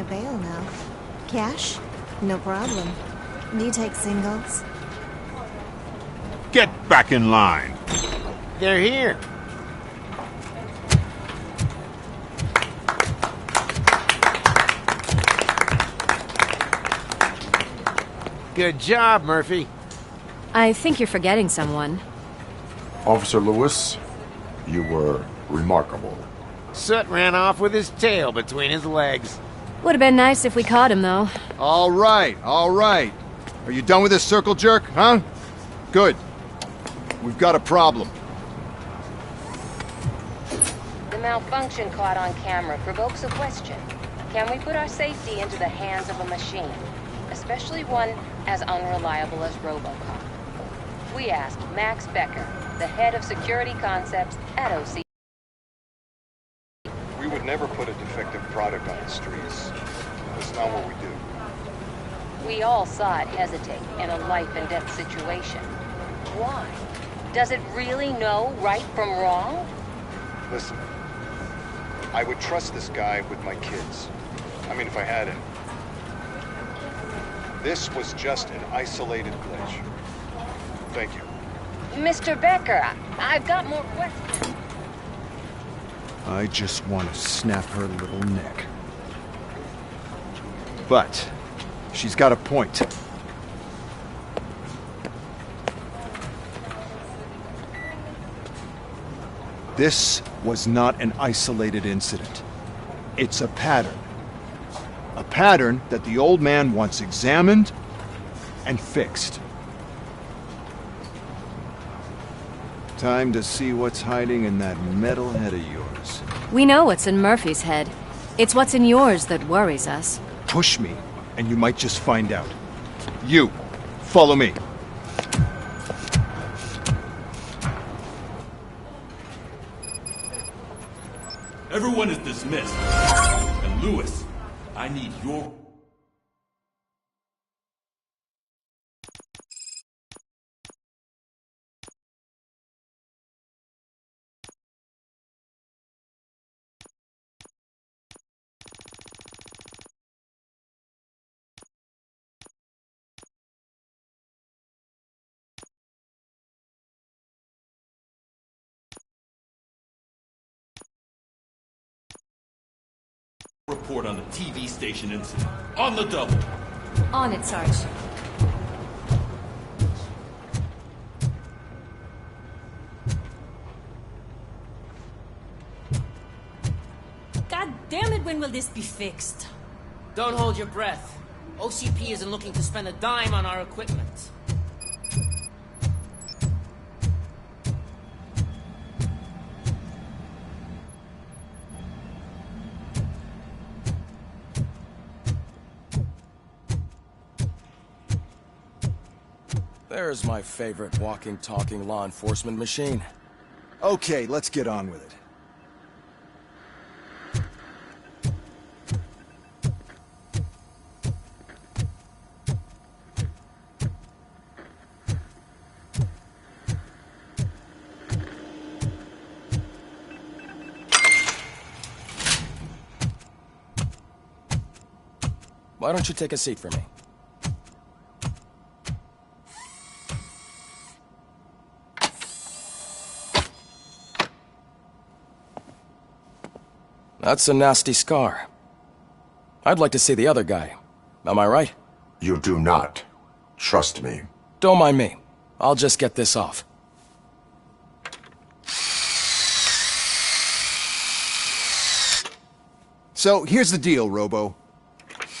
bail now. Cash? No problem. Do you take singles? Get back in line. They're here. Good job, Murphy. I think you're forgetting someone. Officer Lewis, you were remarkable. Soot ran off with his tail between his legs. Would have been nice if we caught him, though. All right, all right. Are you done with this circle jerk, huh? Good. We've got a problem. The malfunction caught on camera provokes a question. Can we put our safety into the hands of a machine? Especially one as unreliable as Robocop. We asked Max Becker, the head of security concepts at OC. We would never put a defective product on the streets. That's not what we do. We all saw it hesitate in a life-and-death situation. Why? Does it really know right from wrong? Listen, I would trust this guy with my kids. I mean, if I had it. This was just an isolated glitch. Thank you. Mr. Becker, I've got more questions. I just want to snap her little neck. But she's got a point. This was not an isolated incident. It's a pattern. A pattern that the old man wants examined and fixed. Time to see what's hiding in that metal head of yours. We know what's in Murphy's head. It's what's in yours that worries us. Push me, and you might just find out. You, follow me. Everyone is dismissed. And Lewis, I need your... report on the TV station incident. On the double. On it, Sarge. God damn it, when will this be fixed? Don't hold your breath. OCP isn't looking to spend a dime on our equipment. There's my favorite walking, talking law enforcement machine. Okay, let's get on with it. Why don't you take a seat for me? That's a nasty scar. I'd like to see the other guy. Am I right? You do not. Trust me. Don't mind me. I'll just get this off. So, here's the deal, Robo.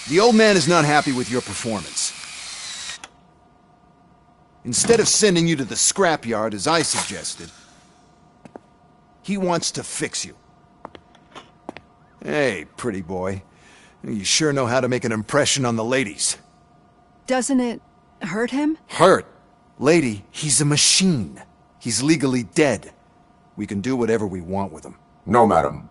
The old man is not happy with your performance. Instead of sending you to the scrapyard, as I suggested, he wants to fix you. Hey, pretty boy. You sure know how to make an impression on the ladies. Doesn't it hurt him? Hurt? Lady, he's a machine. He's legally dead. We can do whatever we want with him. No, madam.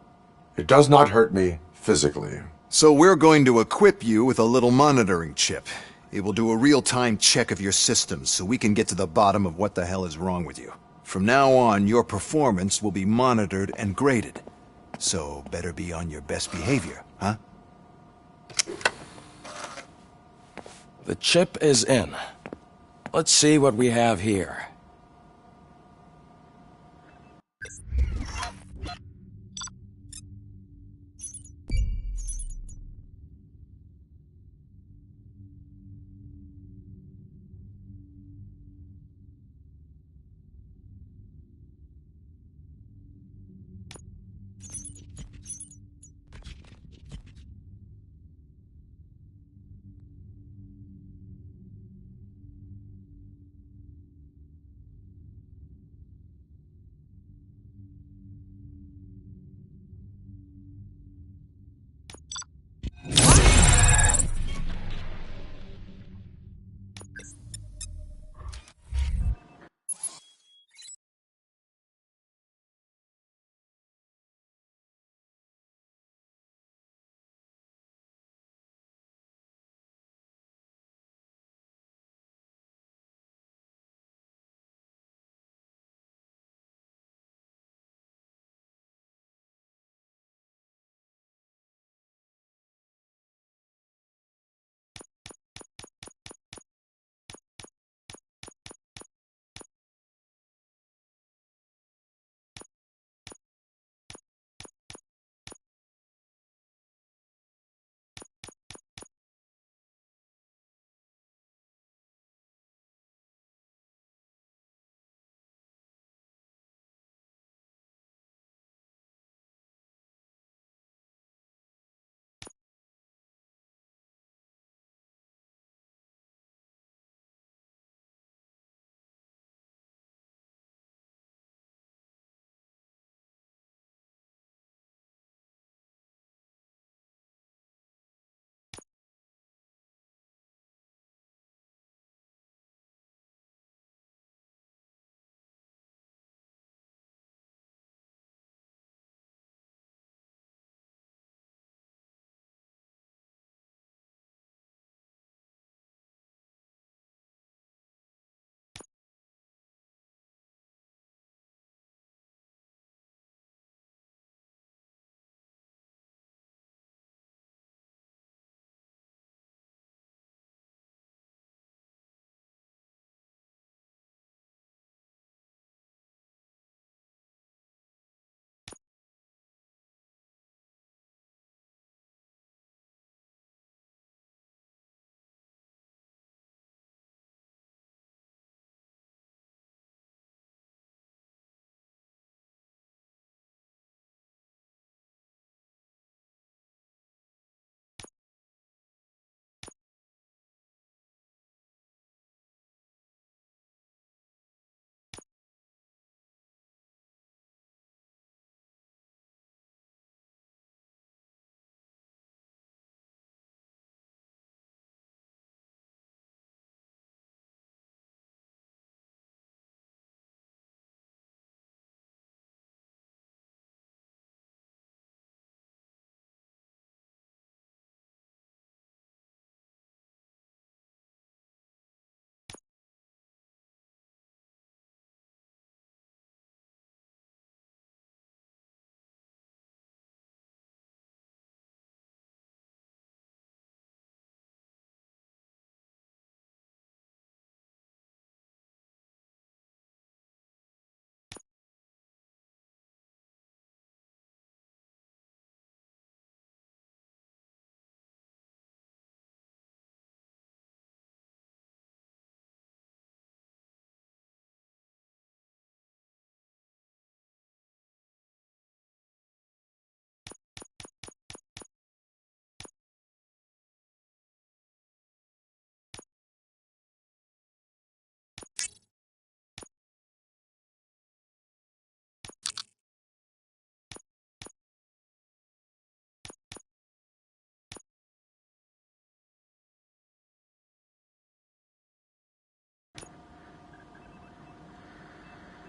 It does not hurt me physically. So we're going to equip you with a little monitoring chip. It will do a real-time check of your systems so we can get to the bottom of what the hell is wrong with you. From now on, your performance will be monitored and graded. So better be on your best behavior, huh? The chip is in. Let's see what we have here.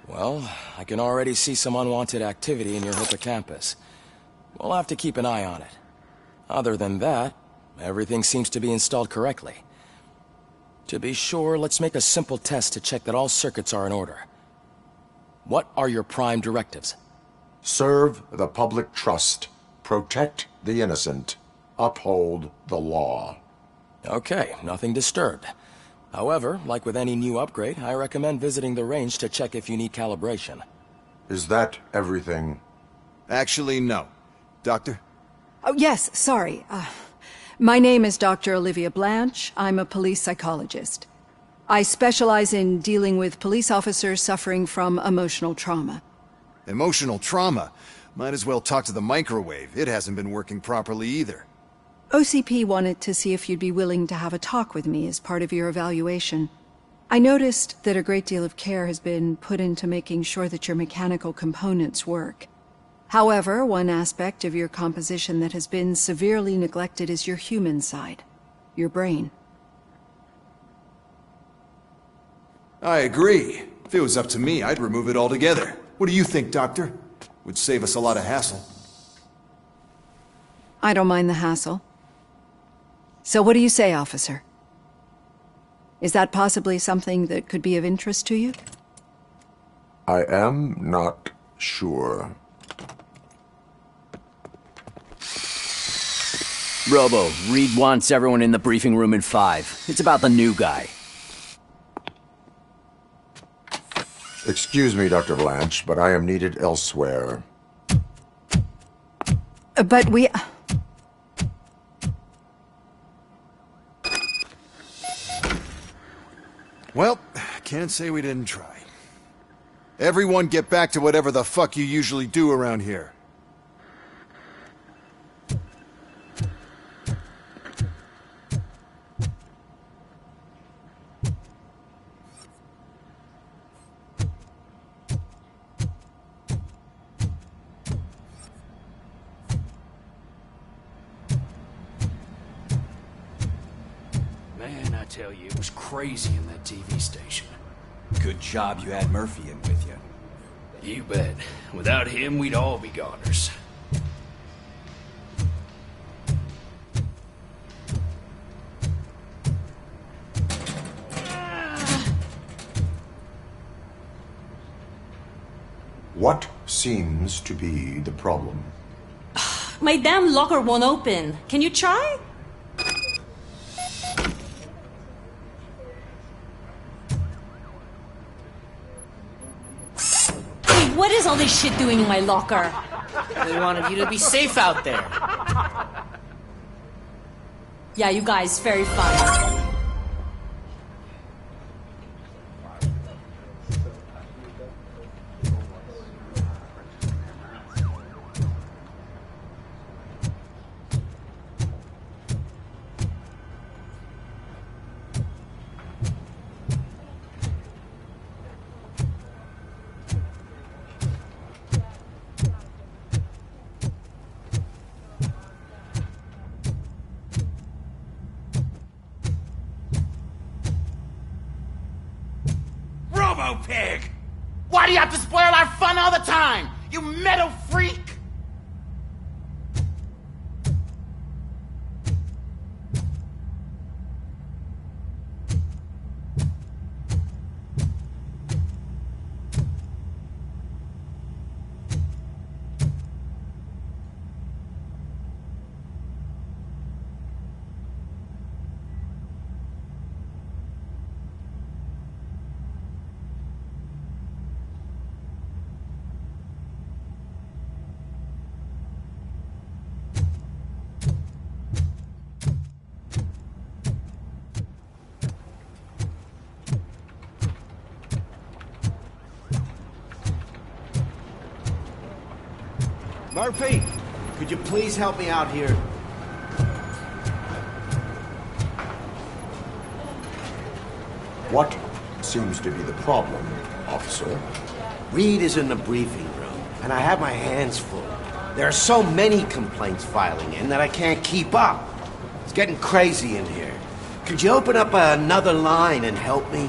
Well, I can already see some unwanted activity in your hippocampus. We'll have to keep an eye on it. Other than that, everything seems to be installed correctly. To be sure, let's make a simple test to check that all circuits are in order. What are your prime directives? Serve the public trust. Protect the innocent. uphold the law. Okay, nothing disturbed. However, like with any new upgrade, I recommend visiting the range to check if you need calibration. Is that everything? Actually, no. Doctor? Oh, yes, sorry. My name is Dr. Olivia Blanche. I'm a police psychologist. I specialize in dealing with police officers suffering from emotional trauma. Emotional trauma? Might as well talk to the microwave. It hasn't been working properly either. OCP wanted to see if you'd be willing to have a talk with me as part of your evaluation. I noticed that a great deal of care has been put into making sure that your mechanical components work. However, one aspect of your composition that has been severely neglected is your human side, your brain. I agree. If it was up to me, I'd remove it altogether. What do you think, Doctor? Would save us a lot of hassle. I don't mind the hassle. So what do you say, officer? Is that possibly something that could be of interest to you? I am not sure. Robo, Reed wants everyone in the briefing room in 5. It's about the new guy. Excuse me, Dr. Blanche, but I am needed elsewhere. But we... Well, can't say we didn't try. Everyone get back to whatever the fuck you usually do around here. Man, I tell you, it was crazy in that TV station. Good job you had Murphy in with you. You bet. Without him, we'd all be goners. What seems to be the problem? My damn locker won't open. Can you try? Hey, what is all this shit doing in my locker? They wanted you to be safe out there. Yeah, you guys, very fun. Robo-Pig! Why do you have to spoil our fun all the time? You metal freak! Murphy, could you please help me out here? What seems to be the problem, officer? Reed is in the briefing room, and I have my hands full. There are so many complaints filing in that I can't keep up. It's getting crazy in here. Could you open up another line and help me?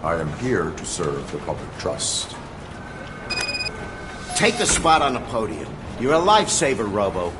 I am here to serve the public trust. Take the spot on the podium. You're a lifesaver, Robo.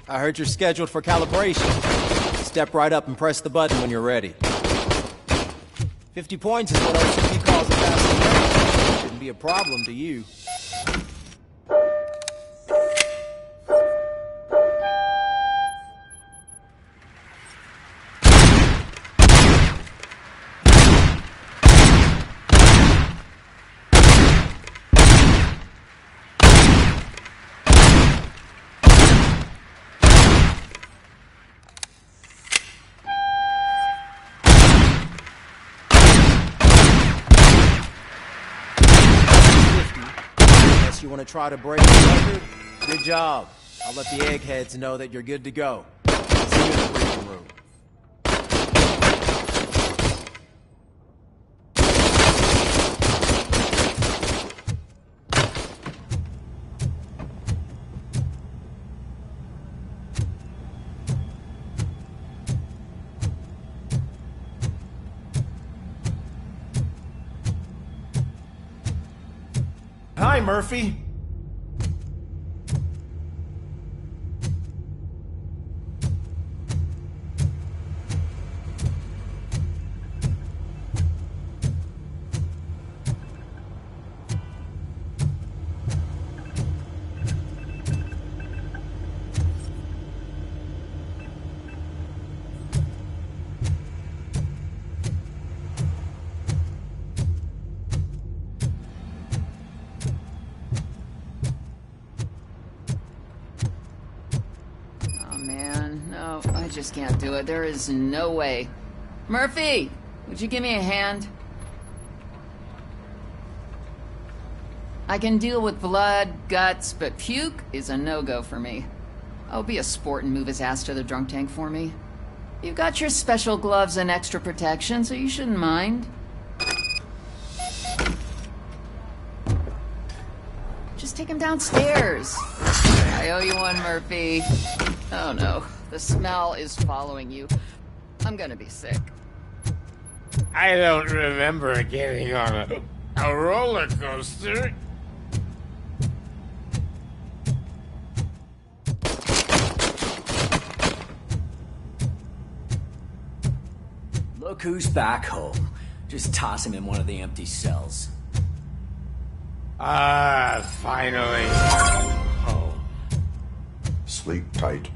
I heard you're scheduled for calibration. Step right up and press the button when you're ready. 50 points is what OCP calls a fast break. Shouldn't be a problem to you. You want to try to break the record? Good job. I'll let the eggheads know that you're good to go. See you in the briefing room. Hi, Murphy. I just can't do it. There is no way. Murphy, would you give me a hand? I can deal with blood, guts, but puke is a no-go for me. Oh, be a sport and move his ass to the drunk tank for me. You got your special gloves and extra protection, so you shouldn't mind. Just take him downstairs. I owe you one, Murphy. Oh no, the smell is following you. I'm gonna be sick. I don't remember getting on a roller coaster. Look who's back home. Just toss him in one of the empty cells. Finally. Home. Sleep tight.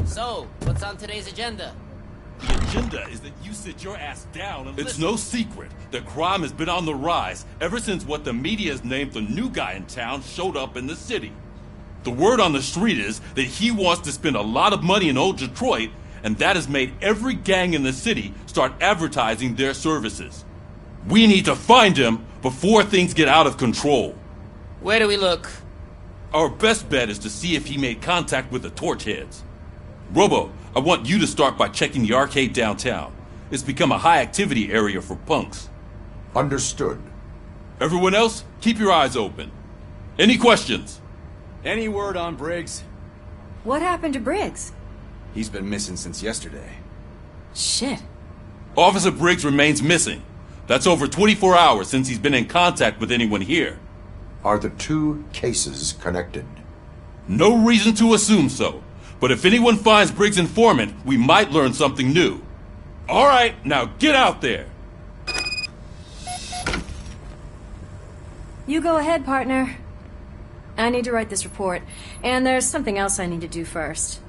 So, what's on today's agenda? The agenda is that you sit your ass down and It's no secret that crime has been on the rise ever since what the media has named the new guy in town showed up in the city. The word on the street is that he wants to spend a lot of money in old Detroit, and that has made every gang in the city start advertising their services. We need to find him before things get out of control. Where do we look? Our best bet is to see if he made contact with the Torchheads. Robo, I want you to start by checking the arcade downtown. It's become a high-activity area for punks. Understood. Everyone else, keep your eyes open. Any questions? Any word on Briggs? What happened to Briggs? He's been missing since yesterday. Shit. Officer Briggs remains missing. That's over 24 hours since he's been in contact with anyone here. Are the two cases connected? No reason to assume so. But if anyone finds Briggs' informant, we might learn something new. All right, now get out there. You go ahead, partner. I need to write this report, and there's something else I need to do first.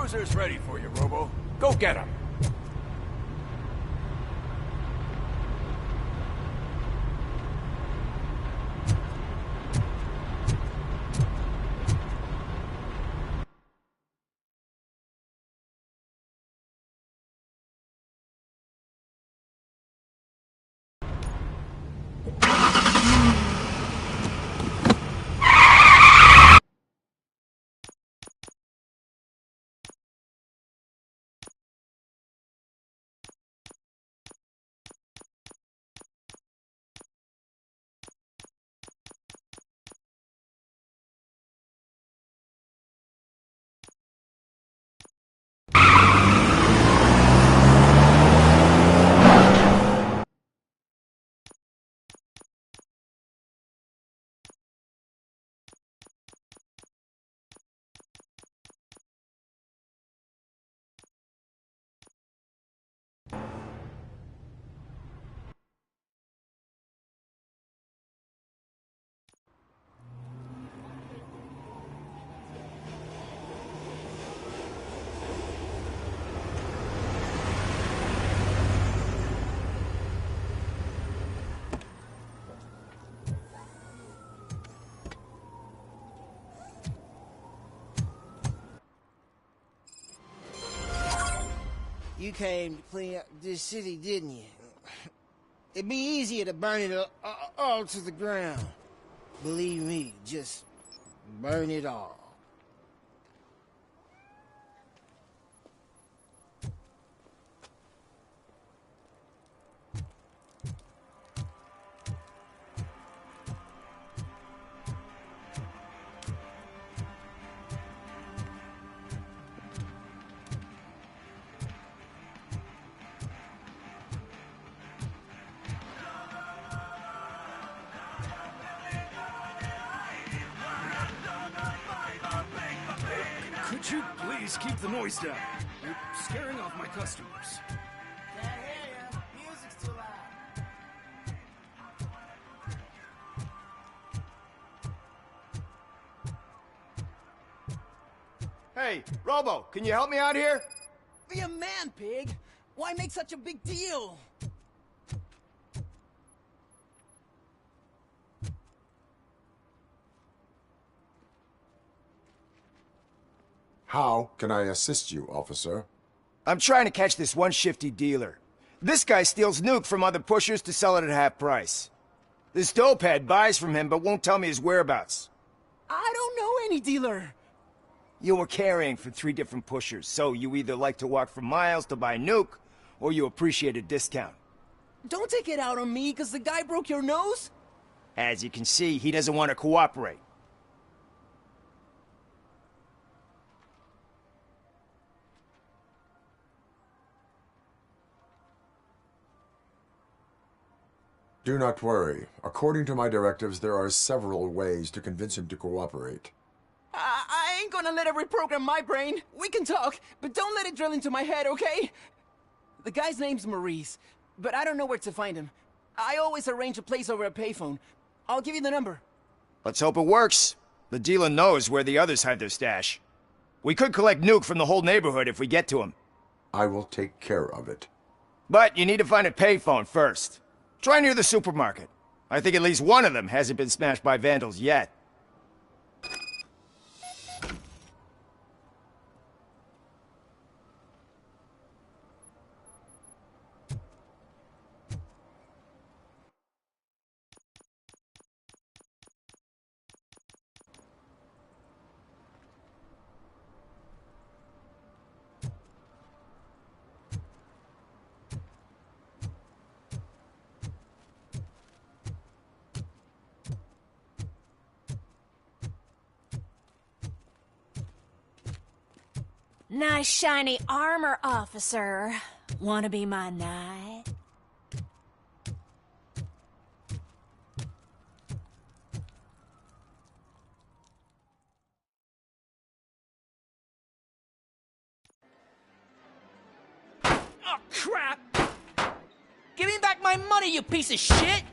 cruiser's ready for you, Robo. Go get him. You came to clean up this city, didn't you? It'd be easier to burn it all to the ground. Believe me, just burn it all. Could you please keep the noise down? You're scaring off my customers. Can't hear you. Music's too loud. Hey, Robo, can you help me out here? Be a man, pig. Why make such a big deal? How can I assist you, officer? I'm trying to catch this one shifty dealer. This guy steals nuke from other pushers to sell it at half price. This dopehead buys from him but won't tell me his whereabouts. I don't know any dealer. You were carrying for 3 different pushers, so you either like to walk for miles to buy nuke, or you appreciate a discount. Don't take it out on me, because the guy broke your nose? As you can see, he doesn't want to cooperate. Do not worry. According to my directives, there are several ways to convince him to cooperate. I ain't gonna let it reprogram my brain. We can talk, but don't let it drill into my head, okay? The guy's name's Maurice, but I don't know where to find him. I always arrange a place over a payphone. I'll give you the number. Let's hope it works. The dealer knows where the others hide their stash. We could collect nuke from the whole neighborhood if we get to him. I will take care of it. But you need to find a payphone first. Try near the supermarket. I think at least one of them hasn't been smashed by vandals yet. Nice shiny armor, officer. Wanna be my knight? Oh, crap! Give me back my money, you piece of shit!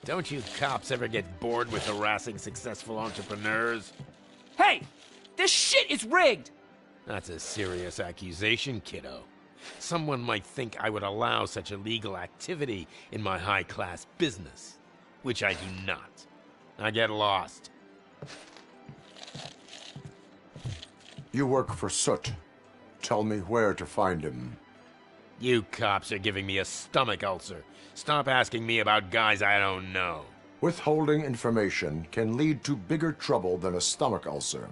Don't you cops ever get bored with harassing successful entrepreneurs? Hey! This shit is rigged! That's a serious accusation, kiddo. Someone might think I would allow such illegal activity in my high-class business, which I do not. I get lost. You work for Soot. Tell me where to find him. You cops are giving me a stomach ulcer. Stop asking me about guys I don't know. Withholding information can lead to bigger trouble than a stomach ulcer.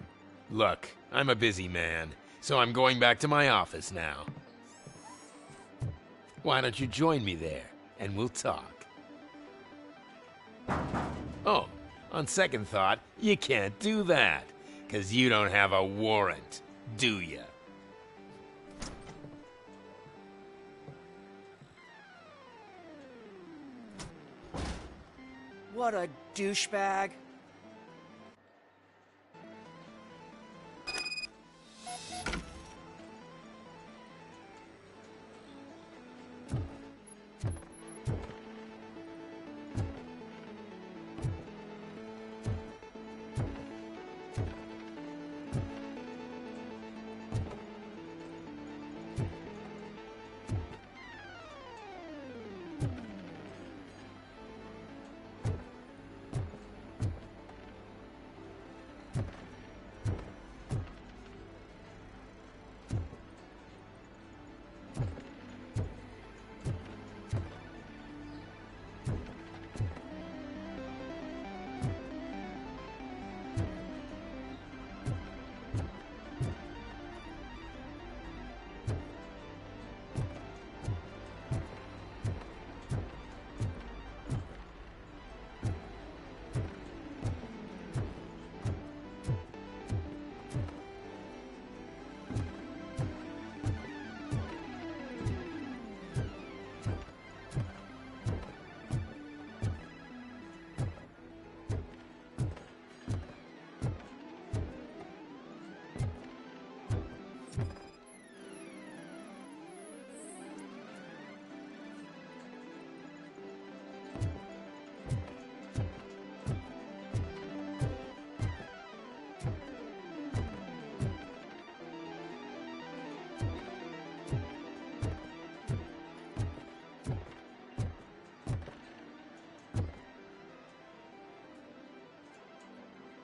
Look, I'm a busy man, so I'm going back to my office now. Why don't you join me there, and we'll talk. Oh, on second thought, you can't do that, 'cause you don't have a warrant, do ya? What a douchebag.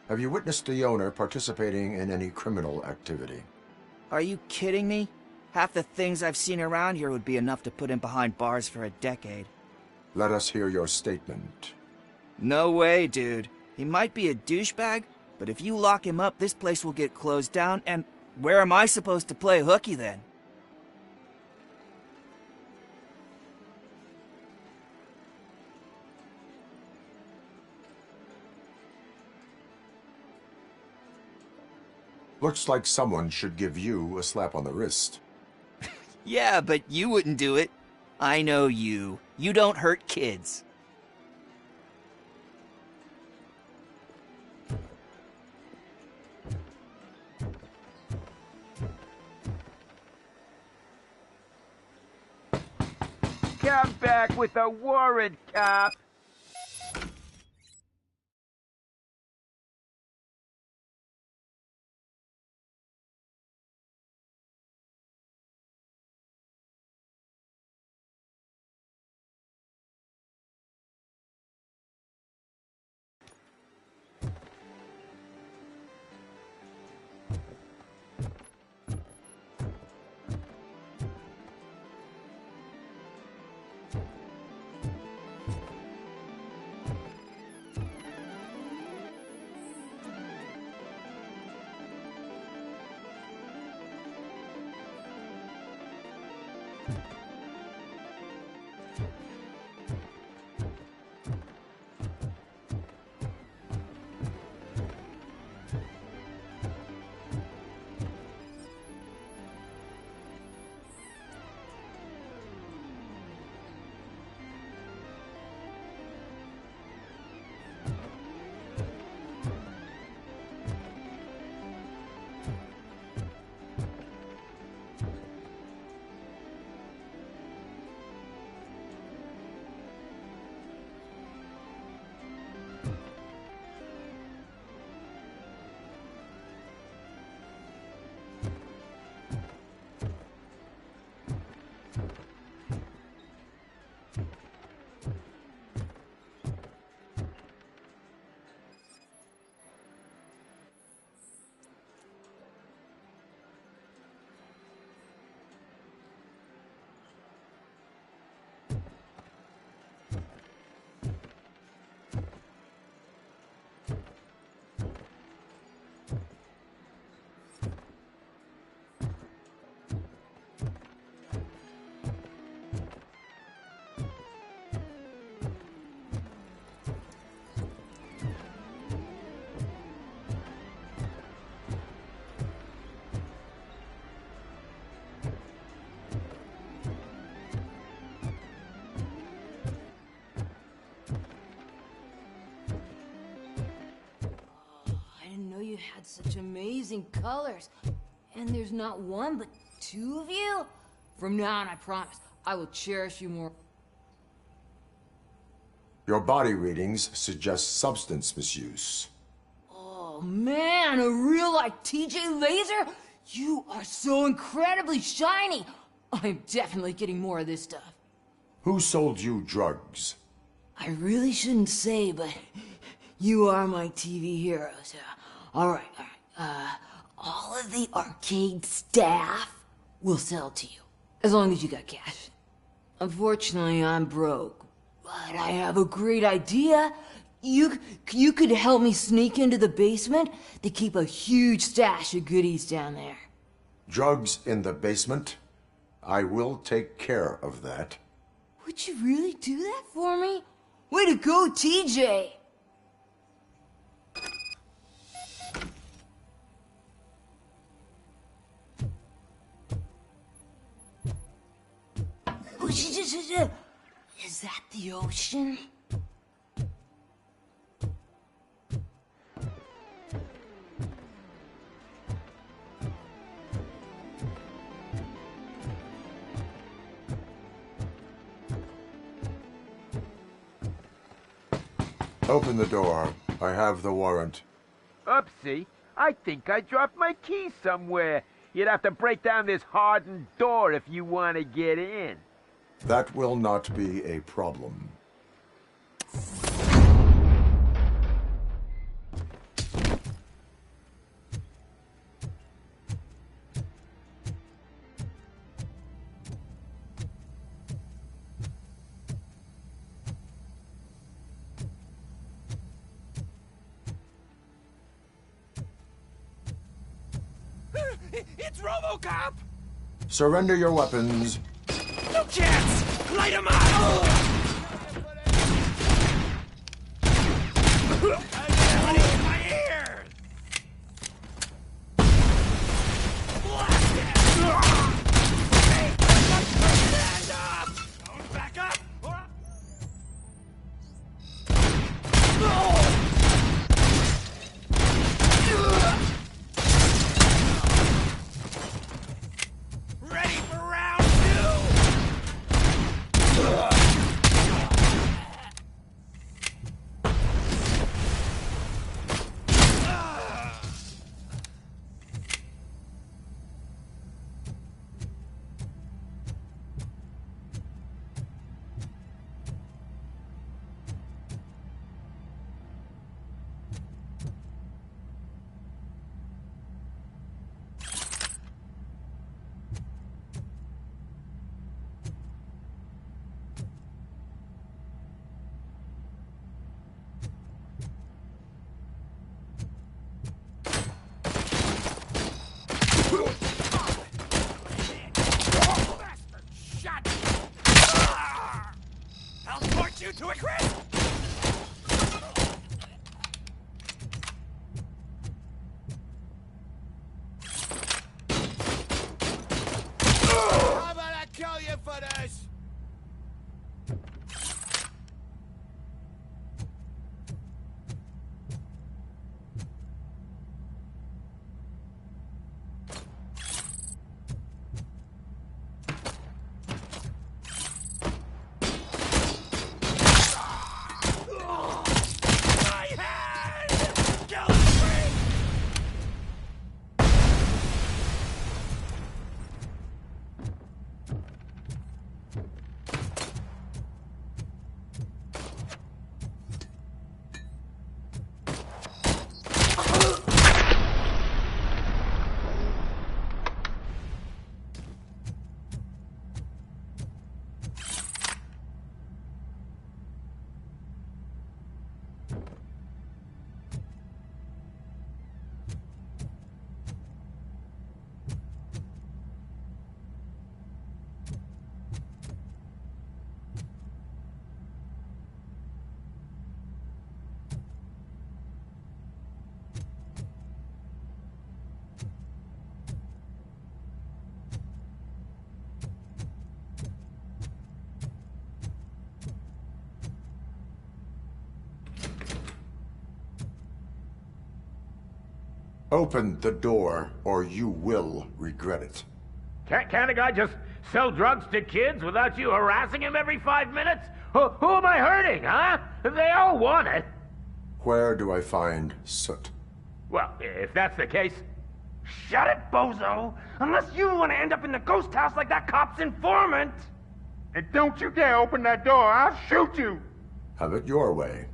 Have you witnessed the owner participating in any criminal activity? Are you kidding me? Half the things I've seen around here would be enough to put him behind bars for a decade. Let us hear your statement. No way, dude. He might be a douchebag, but if you lock him up, this place will get closed down, and where am I supposed to play hooky then? Looks like someone should give you a slap on the wrist. Yeah, but you wouldn't do it. I know you. You don't hurt kids. Come back with a warrant, cop! You had such amazing colors. And there's not one, but two of you? From now on, I promise, I will cherish you more. Your body readings suggest substance misuse. Oh man, a real like TJ Laser? You are so incredibly shiny. I'm definitely getting more of this stuff. Who sold you drugs? I really shouldn't say, but you are my TV heroes. All right. All of the arcade staff will sell to you, as long as you got cash. Unfortunately, I'm broke, but I have a great idea. You could help me sneak into the basement. They keep a huge stash of goodies down there. Drugs in the basement? I will take care of that. Would you really do that for me? Way to go, TJ! Is that the ocean? Open the door. I have the warrant. Oopsie. I think I dropped my keys somewhere. You'd have to break down this hardened door if you want to get in. That will not be a problem. It's Robocop! Surrender your weapons. No chance! Light him up! Money in my ears! Blast it! Hey, stand up! Back up! Ready for round two! I'll torch you to a crisp! How about I kill you for this? Open the door, or you will regret it. Can't a guy just sell drugs to kids without you harassing him every 5 minutes? Who am I hurting, huh? They all want it. Where do I find Soot? Well, if that's the case... Shut it, bozo! Unless you want to end up in the ghost house like that cop's informant! And don't you dare open that door, I'll shoot you! Have it your way.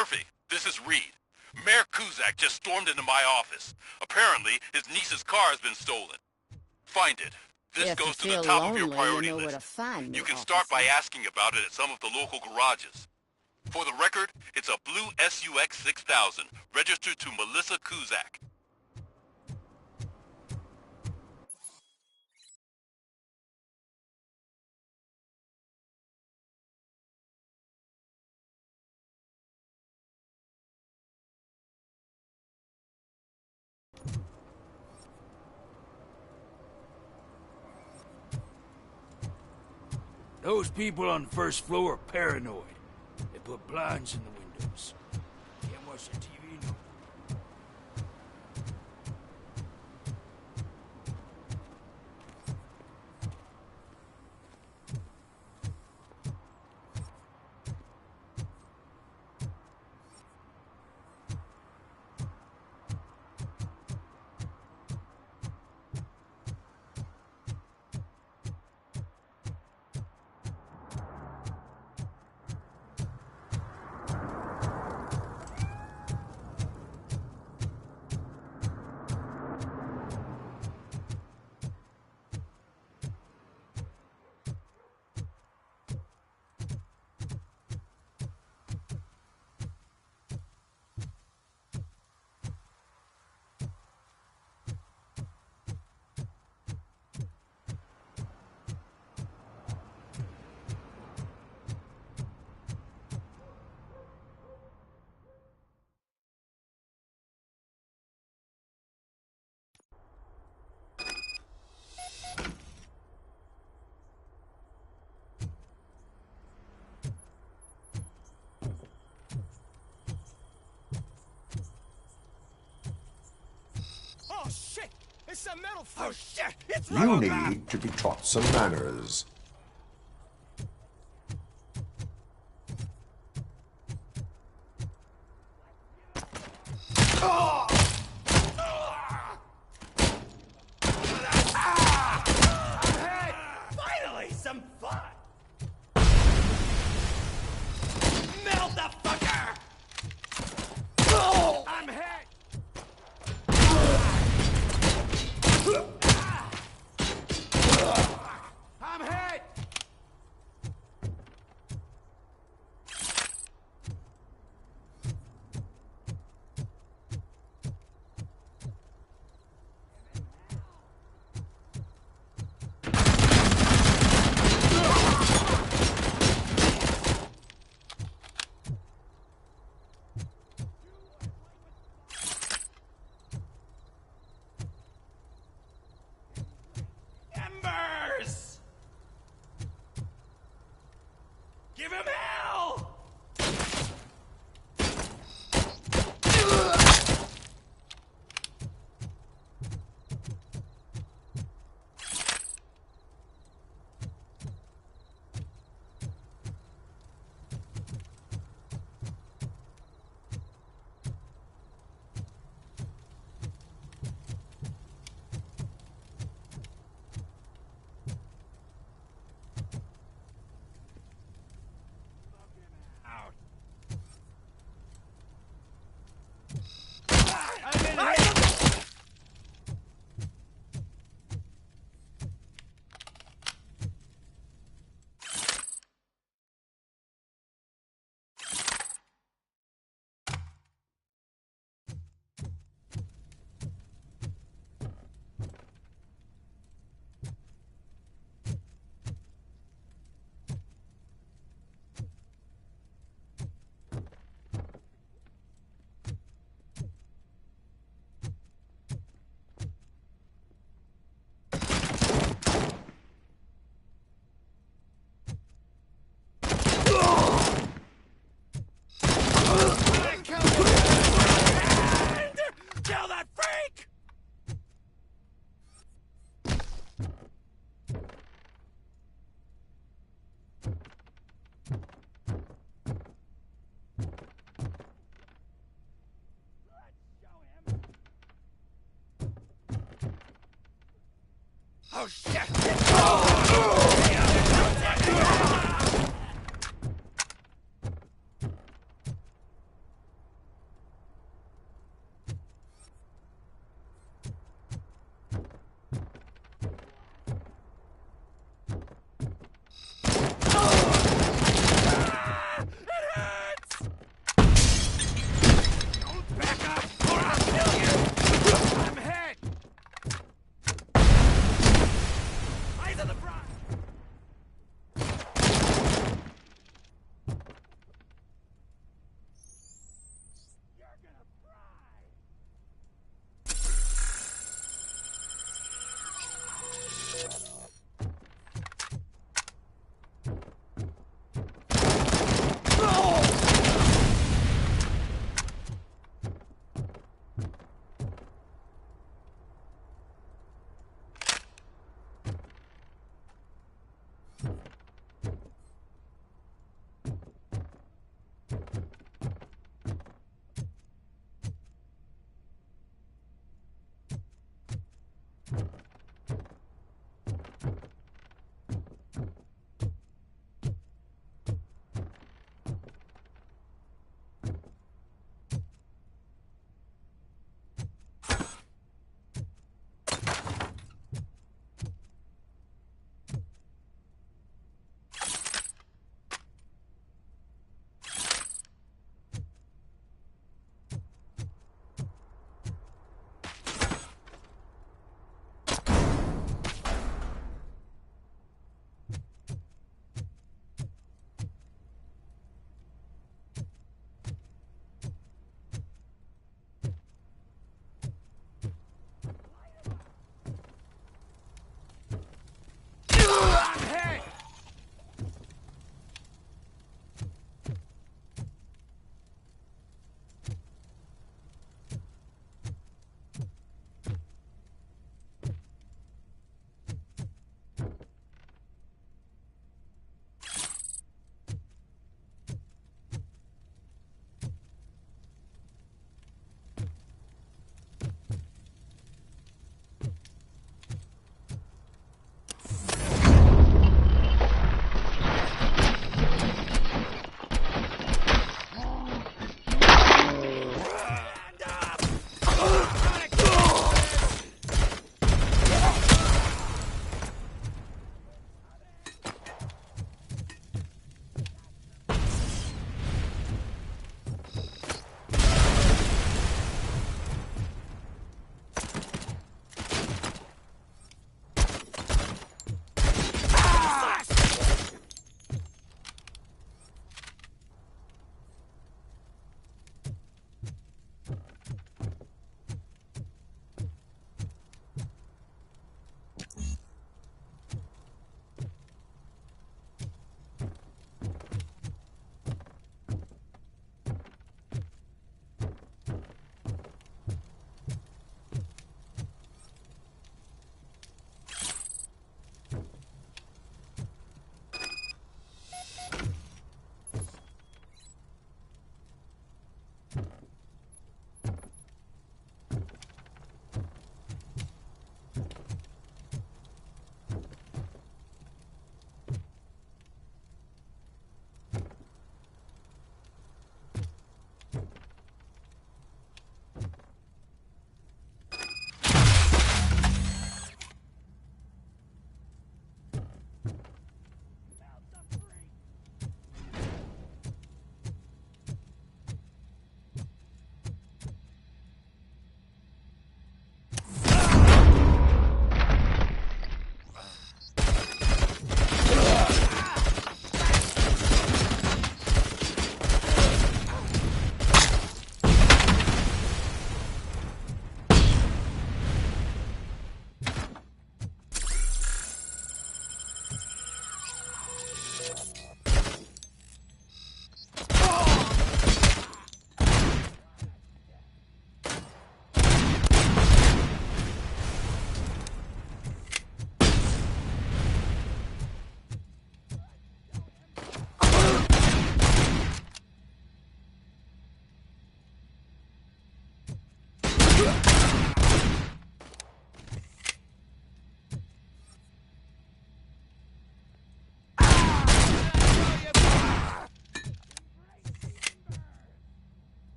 Murphy, this is Reed. Mayor Kuzak just stormed into my office. Apparently, his niece's car has been stolen. Find it. This goes to the top of your priority list. You can start by asking about it at some of the local garages. For the record, it's a blue SUX 6000, registered to Melissa Kuzak. Those people on the first floor are paranoid. They put blinds in the windows. Can't watch the TV no metal freak! Oh shit! It's You Robocop! need to be taught some manners. Finally, some fun! Melt the fucker! I'm hit! I'm hit! Embers! Give him hell! Out. Kill that freak! Oh shit!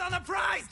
on the prize!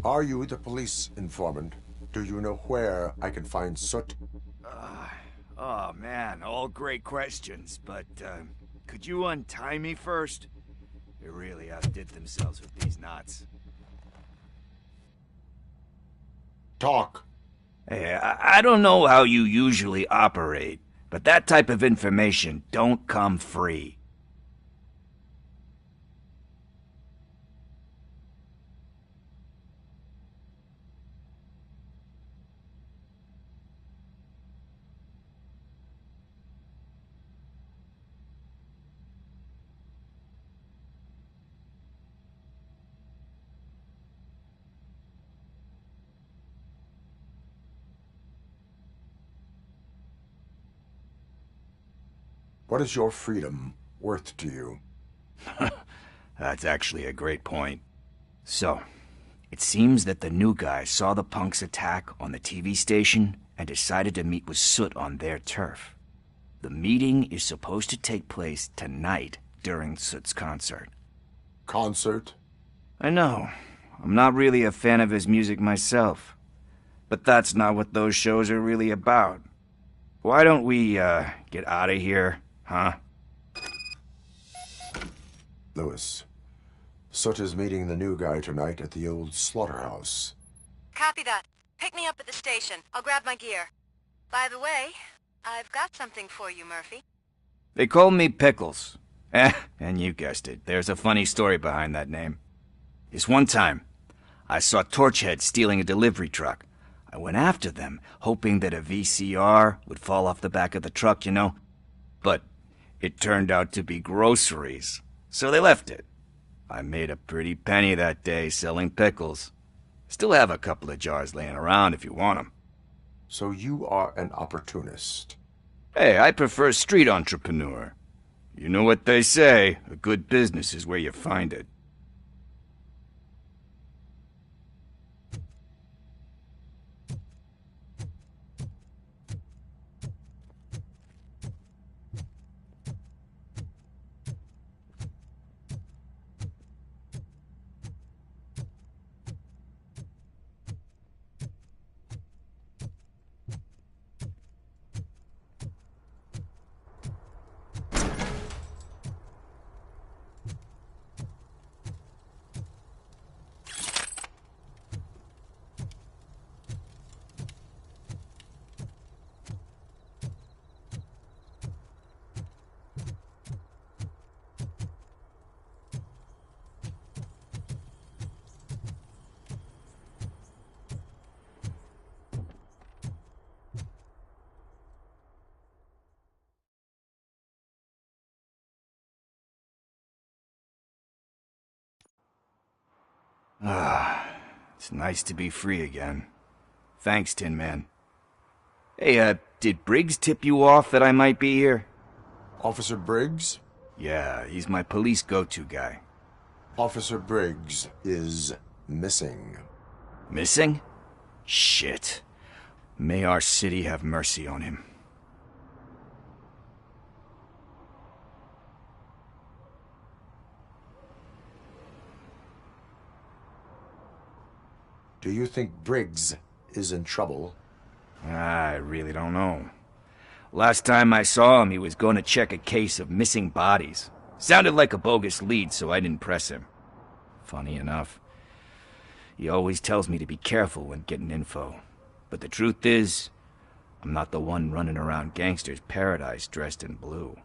Are you the police informant? Do you know where I can find Soot? Oh man, all great questions, but could you untie me first? They really outdid themselves with these knots. Talk. Hey, I don't know how you usually operate, but that type of information don't come free. What is your freedom worth to you? That's actually a great point. So, it seems that the new guy saw the punks' attack on the TV station and decided to meet with Soot on their turf. The meeting is supposed to take place tonight during Soot's concert. Concert? I know. I'm not really a fan of his music myself. But that's not what those shows are really about. Why don't we, get out of here, huh? Lewis, Soot is meeting the new guy tonight at the old slaughterhouse. Copy that. Pick me up at the station. I'll grab my gear. By the way, I've got something for you, Murphy. They call me Pickles. And you guessed it, there's a funny story behind that name. This one time, I saw Torchhead stealing a delivery truck. I went after them, hoping that a VCR would fall off the back of the truck, you know? But it turned out to be groceries, so they left it. I made a pretty penny that day selling pickles. Still have a couple of jars laying around if you want them. So you are an opportunist. Hey, I prefer street entrepreneur. You know what they say, a good business is where you find it. It's nice to be free again. Thanks, Tin Man. Hey, did Briggs tip you off that I might be here? Officer Briggs? Yeah, he's my police go-to guy. Officer Briggs is missing. Missing? Shit. May our city have mercy on him. Do you think Briggs is in trouble? I really don't know. Last time I saw him, he was going to check a case of missing bodies. Sounded like a bogus lead, so I didn't press him. Funny enough. He always tells me to be careful when getting info. But the truth is, I'm not the one running around gangster's paradise dressed in blue.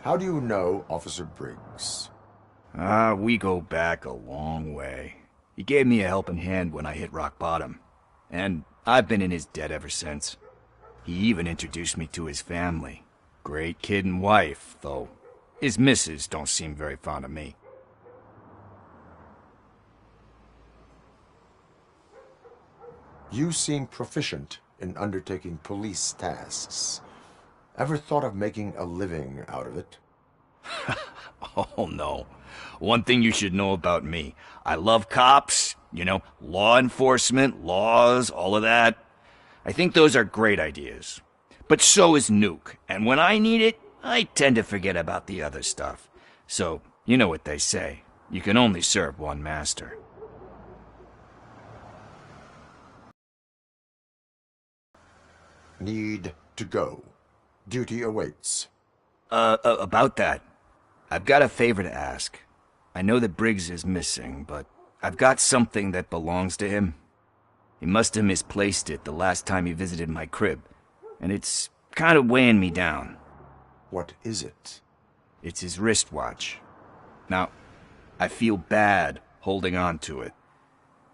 How do you know Officer Briggs? We go back a long way. He gave me a helping hand when I hit rock bottom, and I've been in his debt ever since. He even introduced me to his family. Great kid and wife, though his missus don't seem very fond of me. You seem proficient in undertaking police tasks. Ever thought of making a living out of it? Oh, no. One thing you should know about me. I love cops, you know, law enforcement, laws, all of that. I think those are great ideas. But so is Nuke, and when I need it, I tend to forget about the other stuff. So, you know what they say. You can only serve one master. Need to go. Duty awaits. About that, I've got a favor to ask. I know that Briggs is missing, but I've got something that belongs to him. He must have misplaced it the last time he visited my crib, and it's kind of weighing me down. What is it? It's his wristwatch. Now, I feel bad holding on to it.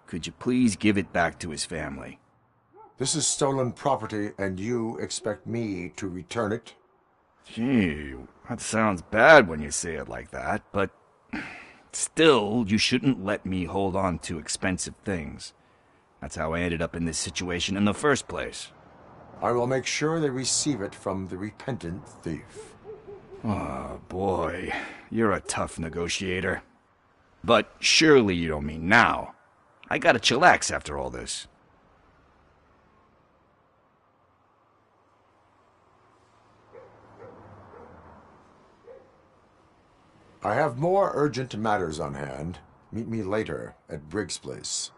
Could you please give it back to his family? This is stolen property, and you expect me to return it? Gee, that sounds bad when you say it like that, but still, you shouldn't let me hold on to expensive things. That's how I ended up in this situation in the first place. I will make sure they receive it from the repentant thief. Oh, boy, you're a tough negotiator. But surely you don't mean now. I gotta chillax after all this. I have more urgent matters on hand. Meet me later at Briggs' place.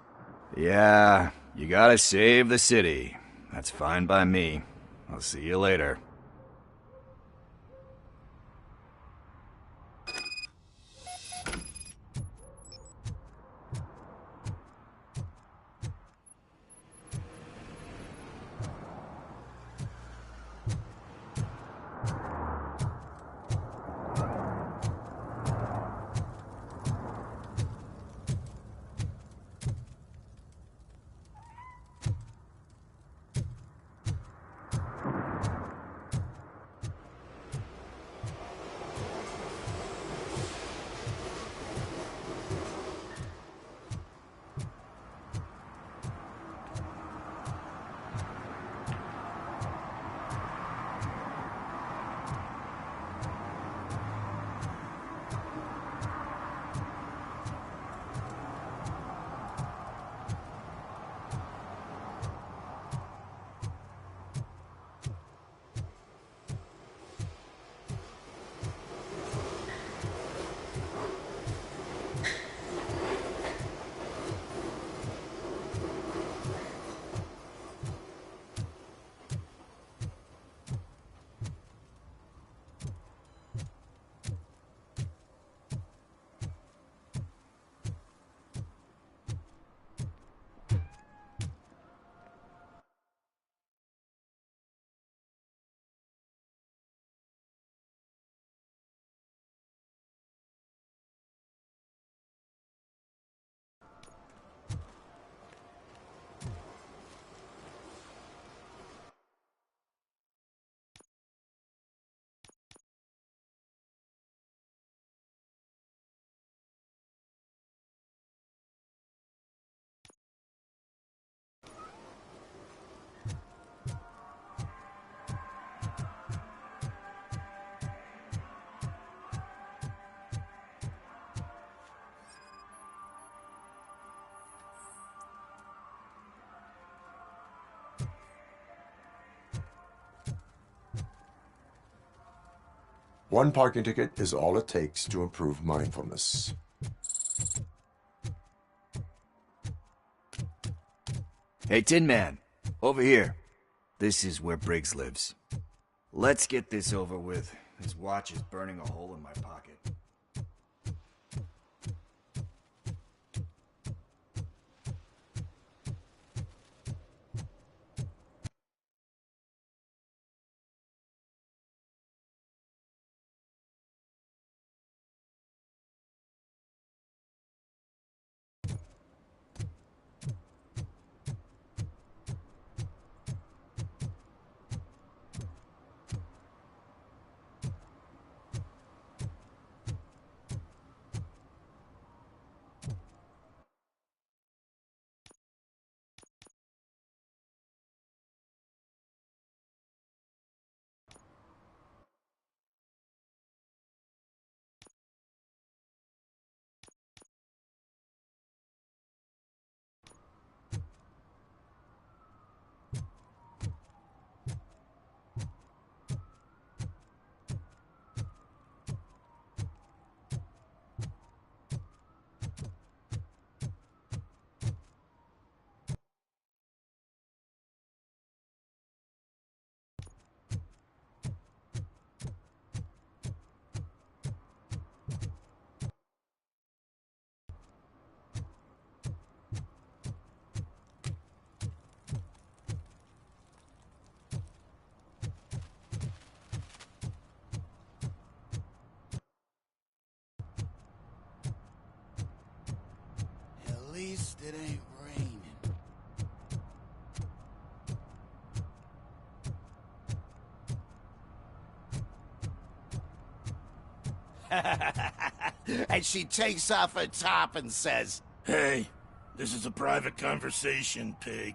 Yeah, you gotta save the city. That's fine by me. I'll see you later. One parking ticket is all it takes to improve mindfulness. Hey, Tin Man, over here. This is where Briggs lives. Let's get this over with. His watch is burning a hole in my pocket. At least it ain't raining. And she takes off her top and says, "Hey, this is a private conversation, pig."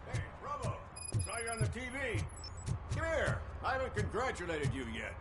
Hey, Robo! Saw you on the TV. Come here. I haven't congratulated you yet.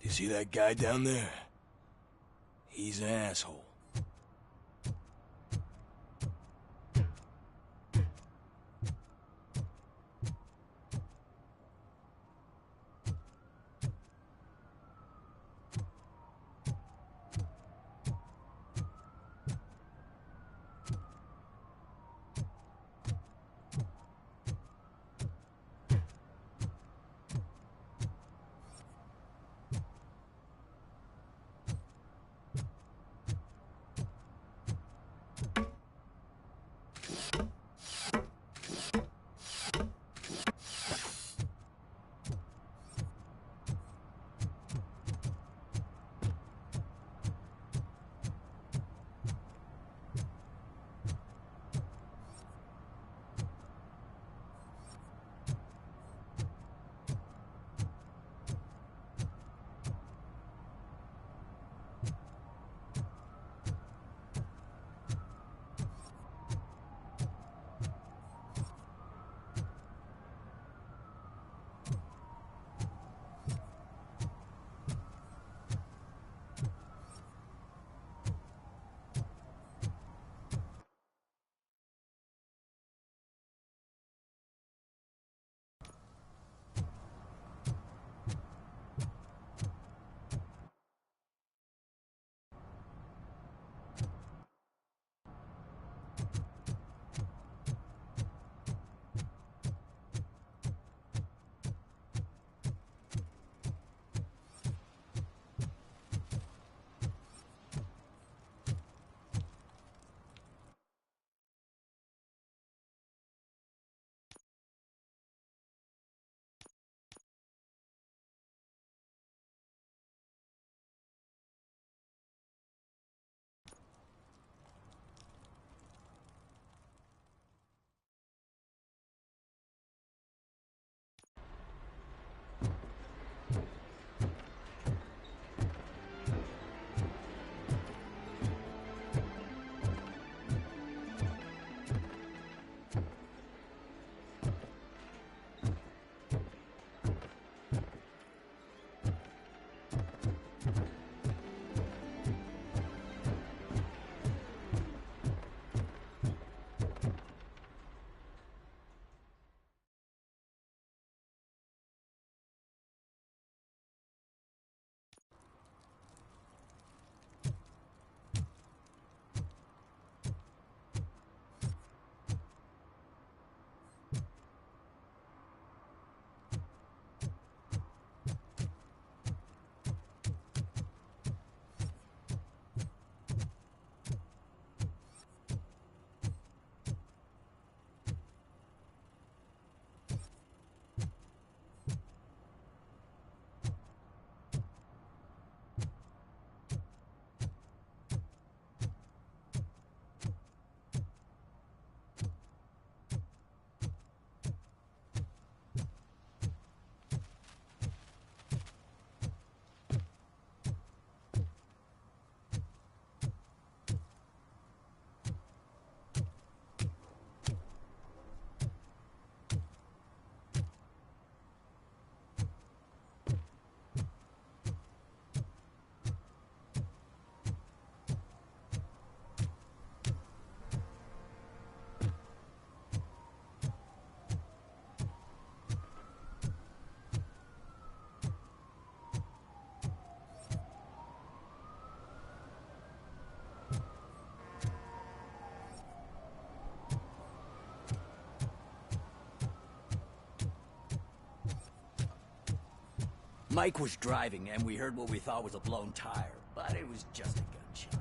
You see that guy down there? He's an asshole. Mike was driving, and we heard what we thought was a blown tire, but it was just a gunshot.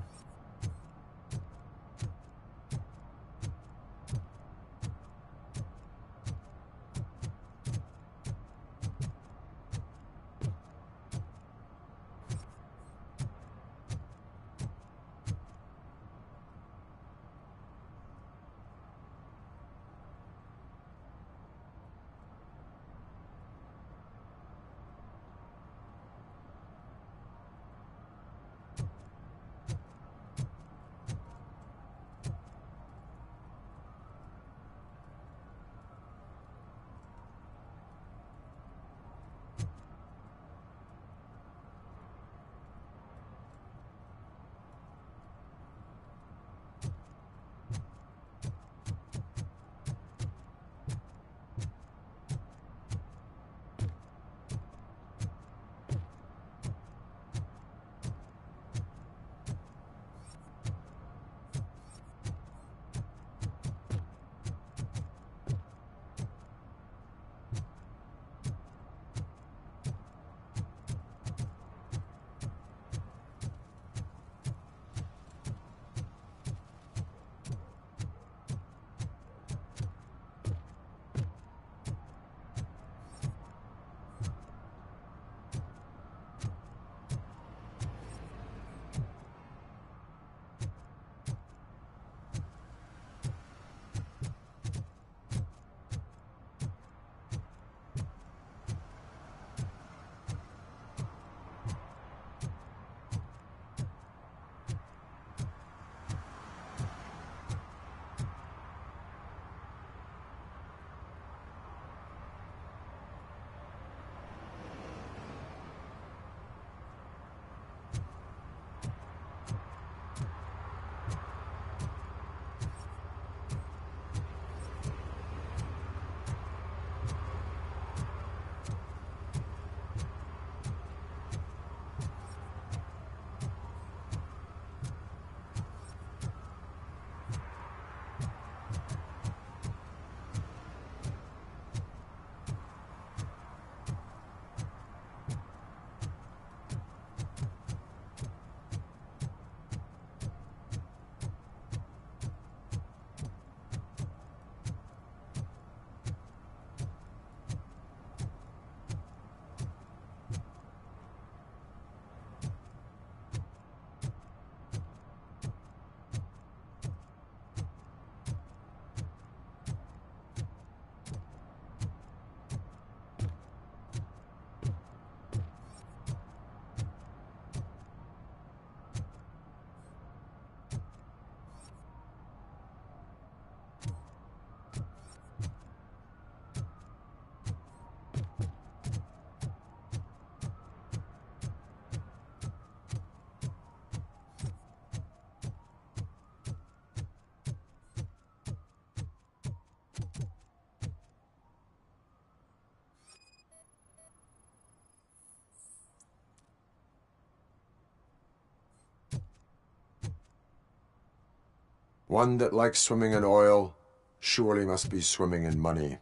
One that likes swimming in oil surely must be swimming in money.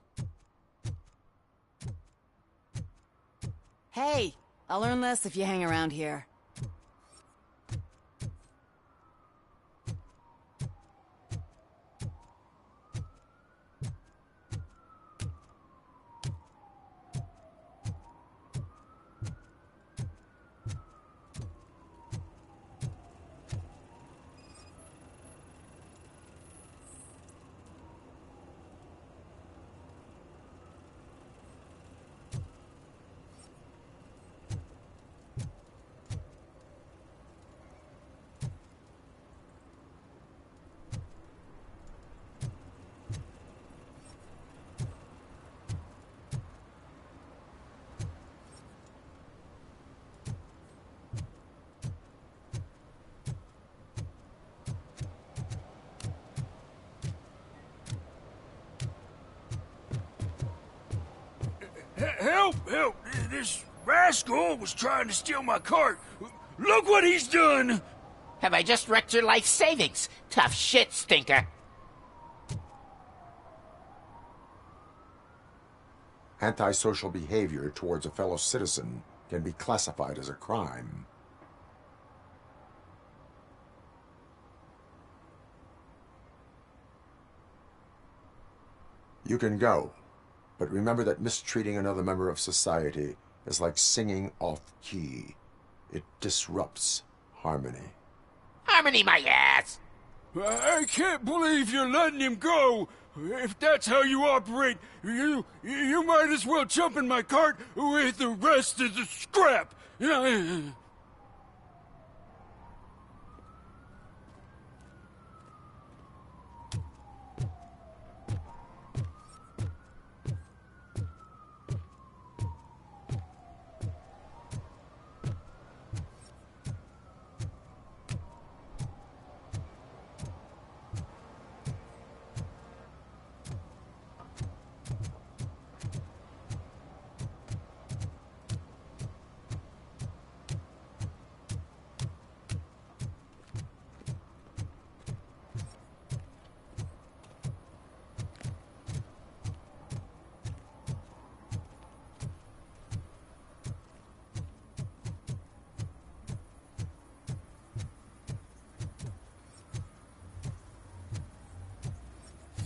Hey, I'll learn less if you hang around here. Help! Help! This rascal was trying to steal my cart. Look what he's done! Have I just wrecked your life savings? Tough shit, stinker. Antisocial behavior towards a fellow citizen can be classified as a crime. You can go, but remember that mistreating another member of society is like singing off-key. It disrupts harmony. Harmony, my ass! I can't believe you're letting him go! If that's how you operate, you might as well jump in my cart with the rest of the scrap!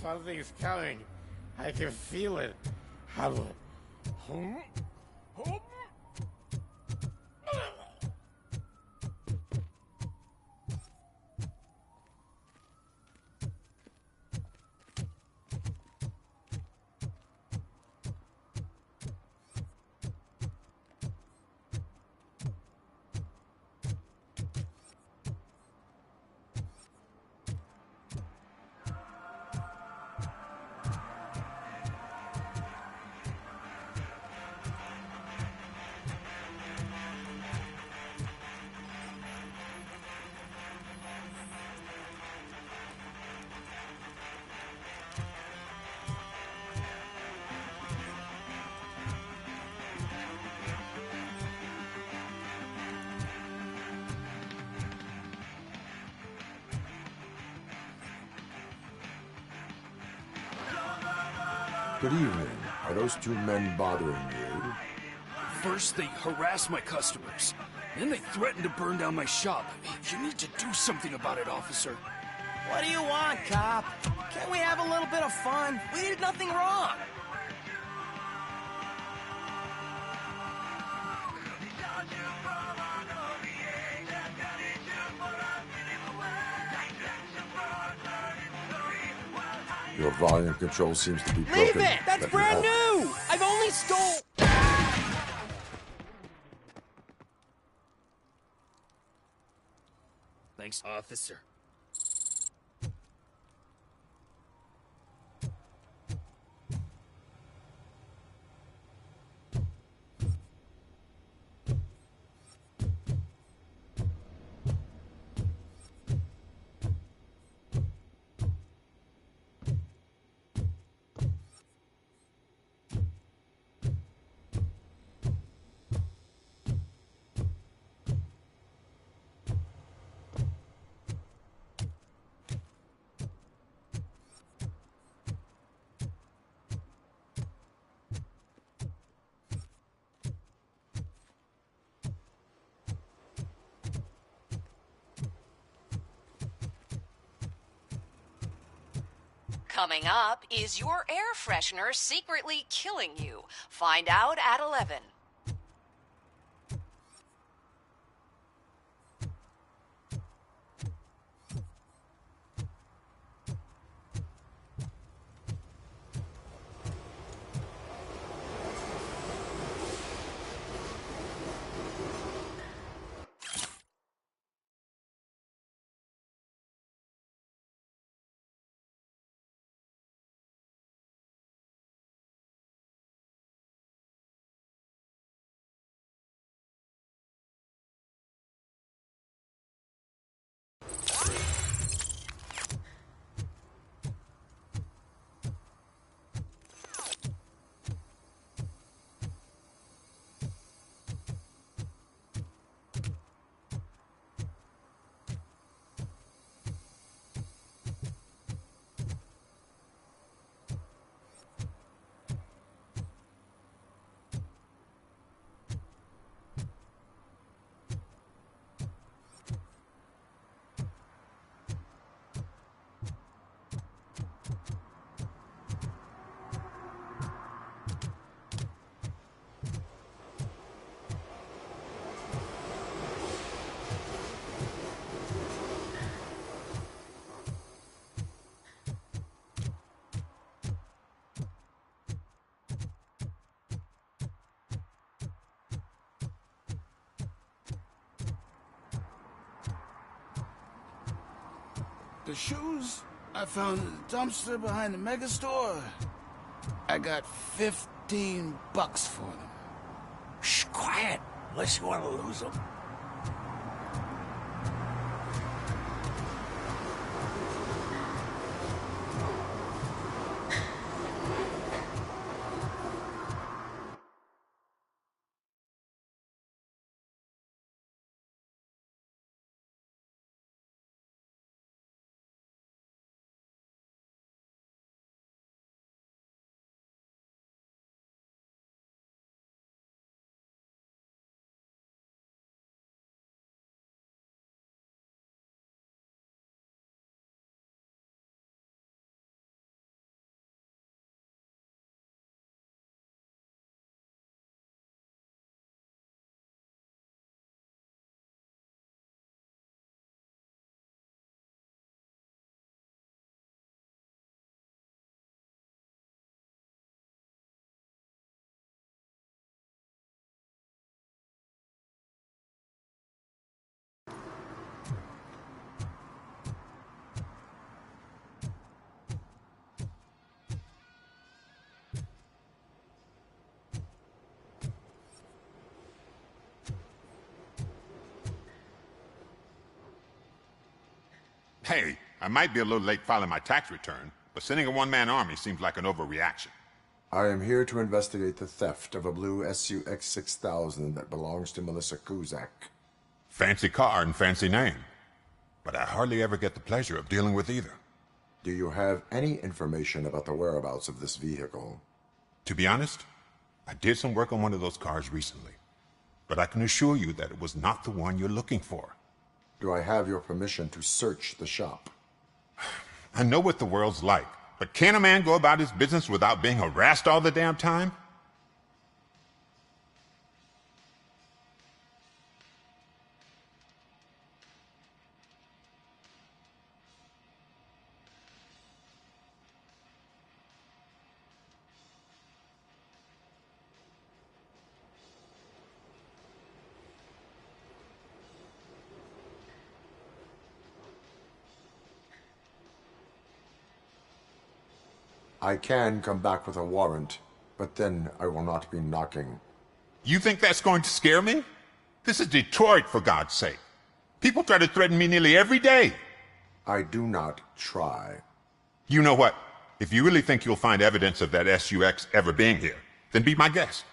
Something's coming. I can feel it. Good evening. Are those two men bothering you? First, they harass my customers. Then they threaten to burn down my shop. You need to do something about it, officer. What do you want, cop? Can't we have a little bit of fun? We did nothing wrong. Your volume control seems to be broken. Leave it! That's brand new! I've only stole... Thanks, officer. Coming up, is your air freshener secretly killing you? Find out at 11. The shoes I found in the dumpster behind the mega store. I got $15 for them. Shh, quiet, unless you want to lose them. Hey, I might be a little late filing my tax return, but sending a one-man army seems like an overreaction. I am here to investigate the theft of a blue SUX 6000 that belongs to Melissa Kuzak. Fancy car and fancy name. But I hardly ever get the pleasure of dealing with either. Do you have any information about the whereabouts of this vehicle? To be honest, I did some work on one of those cars recently. But I can assure you that it was not the one you're looking for. Do I have your permission to search the shop? I know what the world's like, but can a man go about his business without being harassed all the damn time? I can come back with a warrant, but then I will not be knocking. You think that's going to scare me? This is Detroit, for God's sake. People try to threaten me nearly every day. I do not try. You know what? If you really think you'll find evidence of that SUX ever being here, then be my guest.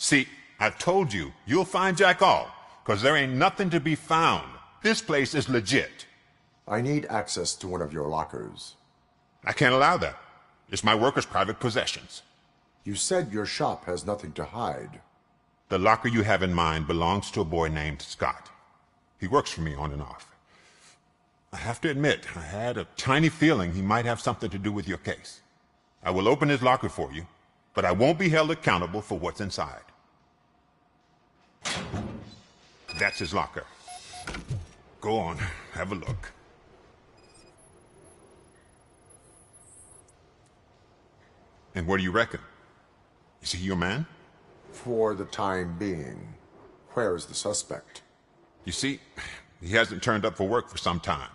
See, I told you, you'll find Jack all, because there ain't nothing to be found. This place is legit. I need access to one of your lockers. I can't allow that. It's my workers' private possessions. You said your shop has nothing to hide. The locker you have in mind belongs to a boy named Scott. He works for me on and off. I have to admit, I had a tiny feeling he might have something to do with your case. I will open his locker for you, but I won't be held accountable for what's inside. That's his locker. Go on, have a look. And what do you reckon? Is he your man? For the time being. Where is the suspect? You see, he hasn't turned up for work for some time.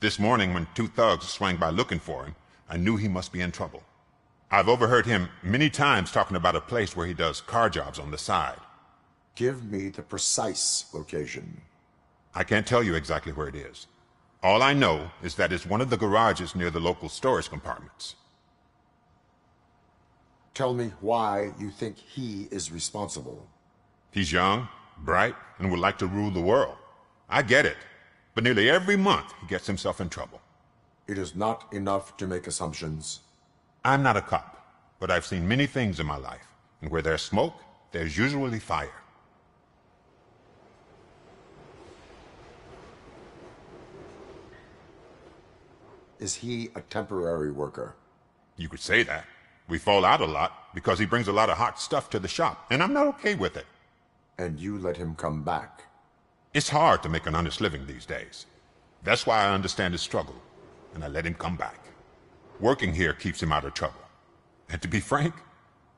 This morning, when 2 thugs swang by looking for him, I knew he must be in trouble. I've overheard him many times talking about a place where he does car jobs on the side. Give me the precise location. I can't tell you exactly where it is. All I know is that it's one of the garages near the local storage compartments. Tell me why you think he is responsible. He's young, bright, and would like to rule the world. I get it. But nearly every month, he gets himself in trouble. It is not enough to make assumptions. I'm not a cop, but I've seen many things in my life. And where there's smoke, there's usually fire. Is he a temporary worker? You could say that. We fall out a lot because he brings a lot of hot stuff to the shop, and I'm not okay with it. And you let him come back? It's hard to make an honest living these days. That's why I understand his struggle, and I let him come back. Working here keeps him out of trouble. And to be frank,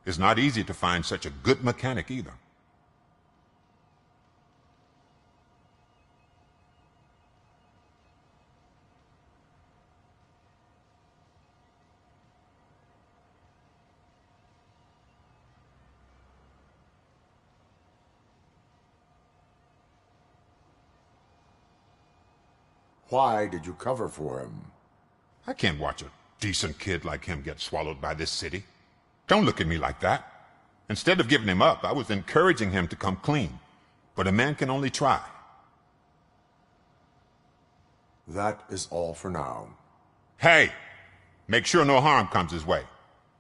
it's not easy to find such a good mechanic either. Why did you cover for him? I can't watch a decent kid like him get swallowed by this city. Don't look at me like that. Instead of giving him up, I was encouraging him to come clean. But a man can only try. That is all for now. Hey! Make sure no harm comes his way.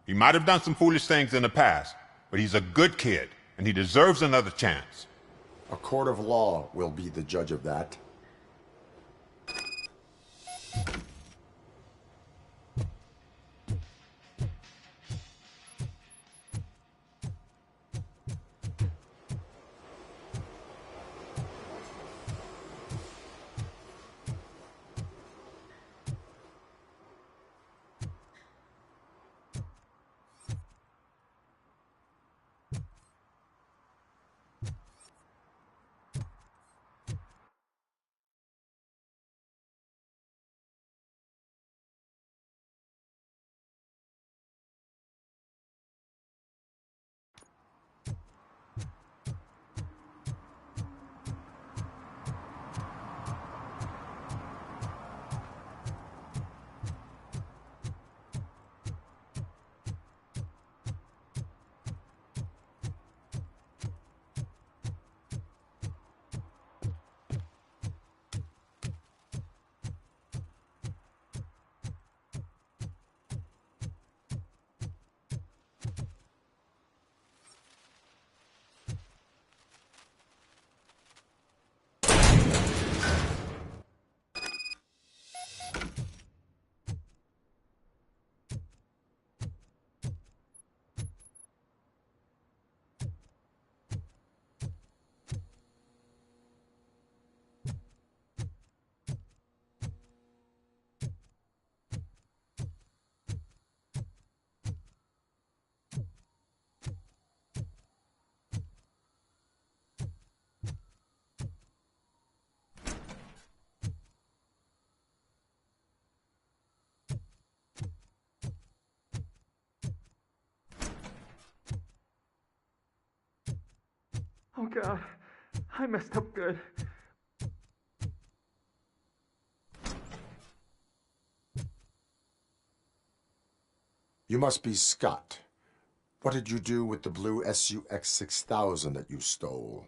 He might have done some foolish things in the past, but he's a good kid, and he deserves another chance. A court of law will be the judge of that. Oh God, I messed up good. You must be Scott. What did you do with the blue SUX 6000 that you stole?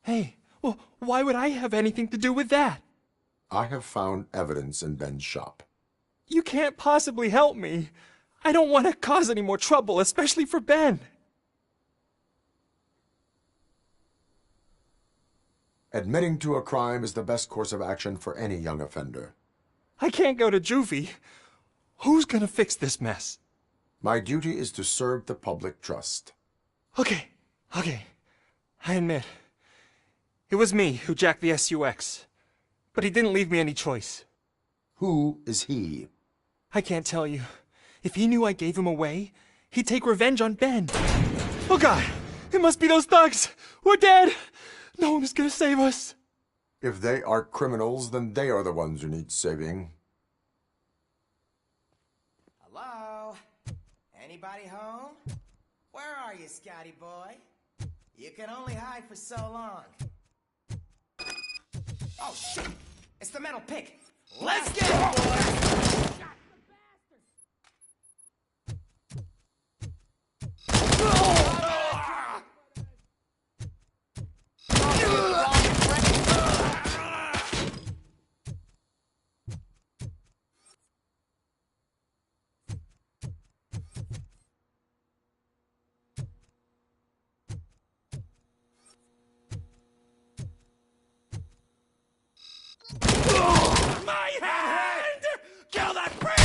Hey, well, why would I have anything to do with that? I have found evidence in Ben's shop. You can't possibly help me. I don't want to cause any more trouble, especially for Ben. Admitting to a crime is the best course of action for any young offender. I can't go to juvie. Who's gonna fix this mess? My duty is to serve the public trust. Okay. I admit. It was me who jacked the SUX. But he didn't leave me any choice. Who is he? I can't tell you. If he knew I gave him away, he'd take revenge on Ben. Oh God! It must be those thugs! We're dead! No one is gonna save us. If they are criminals, then they are the ones who need saving. Hello? Anybody home? Where are you, Scotty boy? You can only hide for so long. Oh, shit! It's the metal pig! Let's get it, boys! My hand! Kill that prick!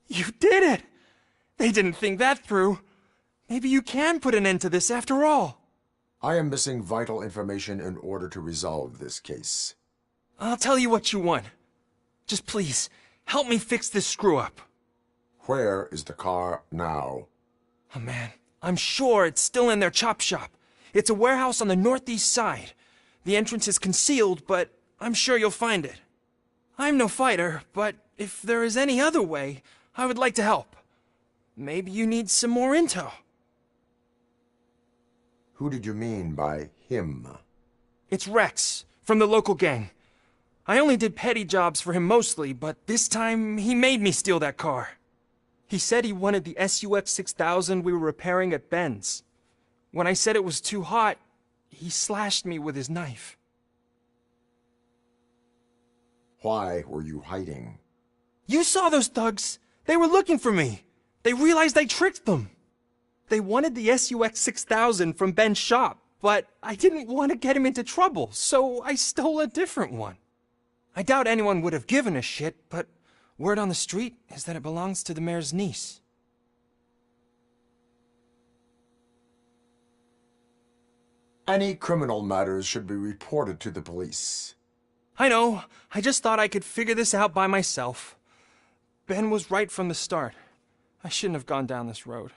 You did it! They didn't think that through. Maybe you can put an end to this after all. I am missing vital information in order to resolve this case. I'll tell you what you want. Just please, help me fix this screw-up. Where is the car now? Oh man, I'm sure it's still in their chop shop. It's a warehouse on the northeast side. The entrance is concealed, but I'm sure you'll find it. I'm no fighter, but if there is any other way, I would like to help. Maybe you need some more intel. Who did you mean by him? It's Rex, from the local gang. I only did petty jobs for him mostly, but this time he made me steal that car. He said he wanted the SUX 6000 we were repairing at Ben's. When I said it was too hot, he slashed me with his knife. Why were you hiding? You saw those thugs! They were looking for me! They realized I tricked them! They wanted the SUX 6000 from Ben's shop, but I didn't want to get him into trouble, so I stole a different one. I doubt anyone would have given a shit, but word on the street is that it belongs to the mayor's niece. Any criminal matters should be reported to the police. I know. I just thought I could figure this out by myself. Ben was right from the start. I shouldn't have gone down this road.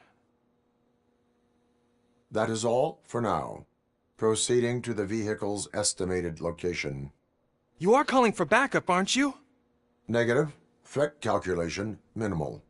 That is all for now. Proceeding to the vehicle's estimated location. You are calling for backup, aren't you? Negative. Threat calculation minimal.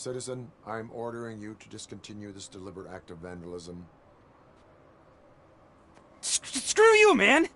Citizen, I'm ordering you to discontinue this deliberate act of vandalism. Screw you, man!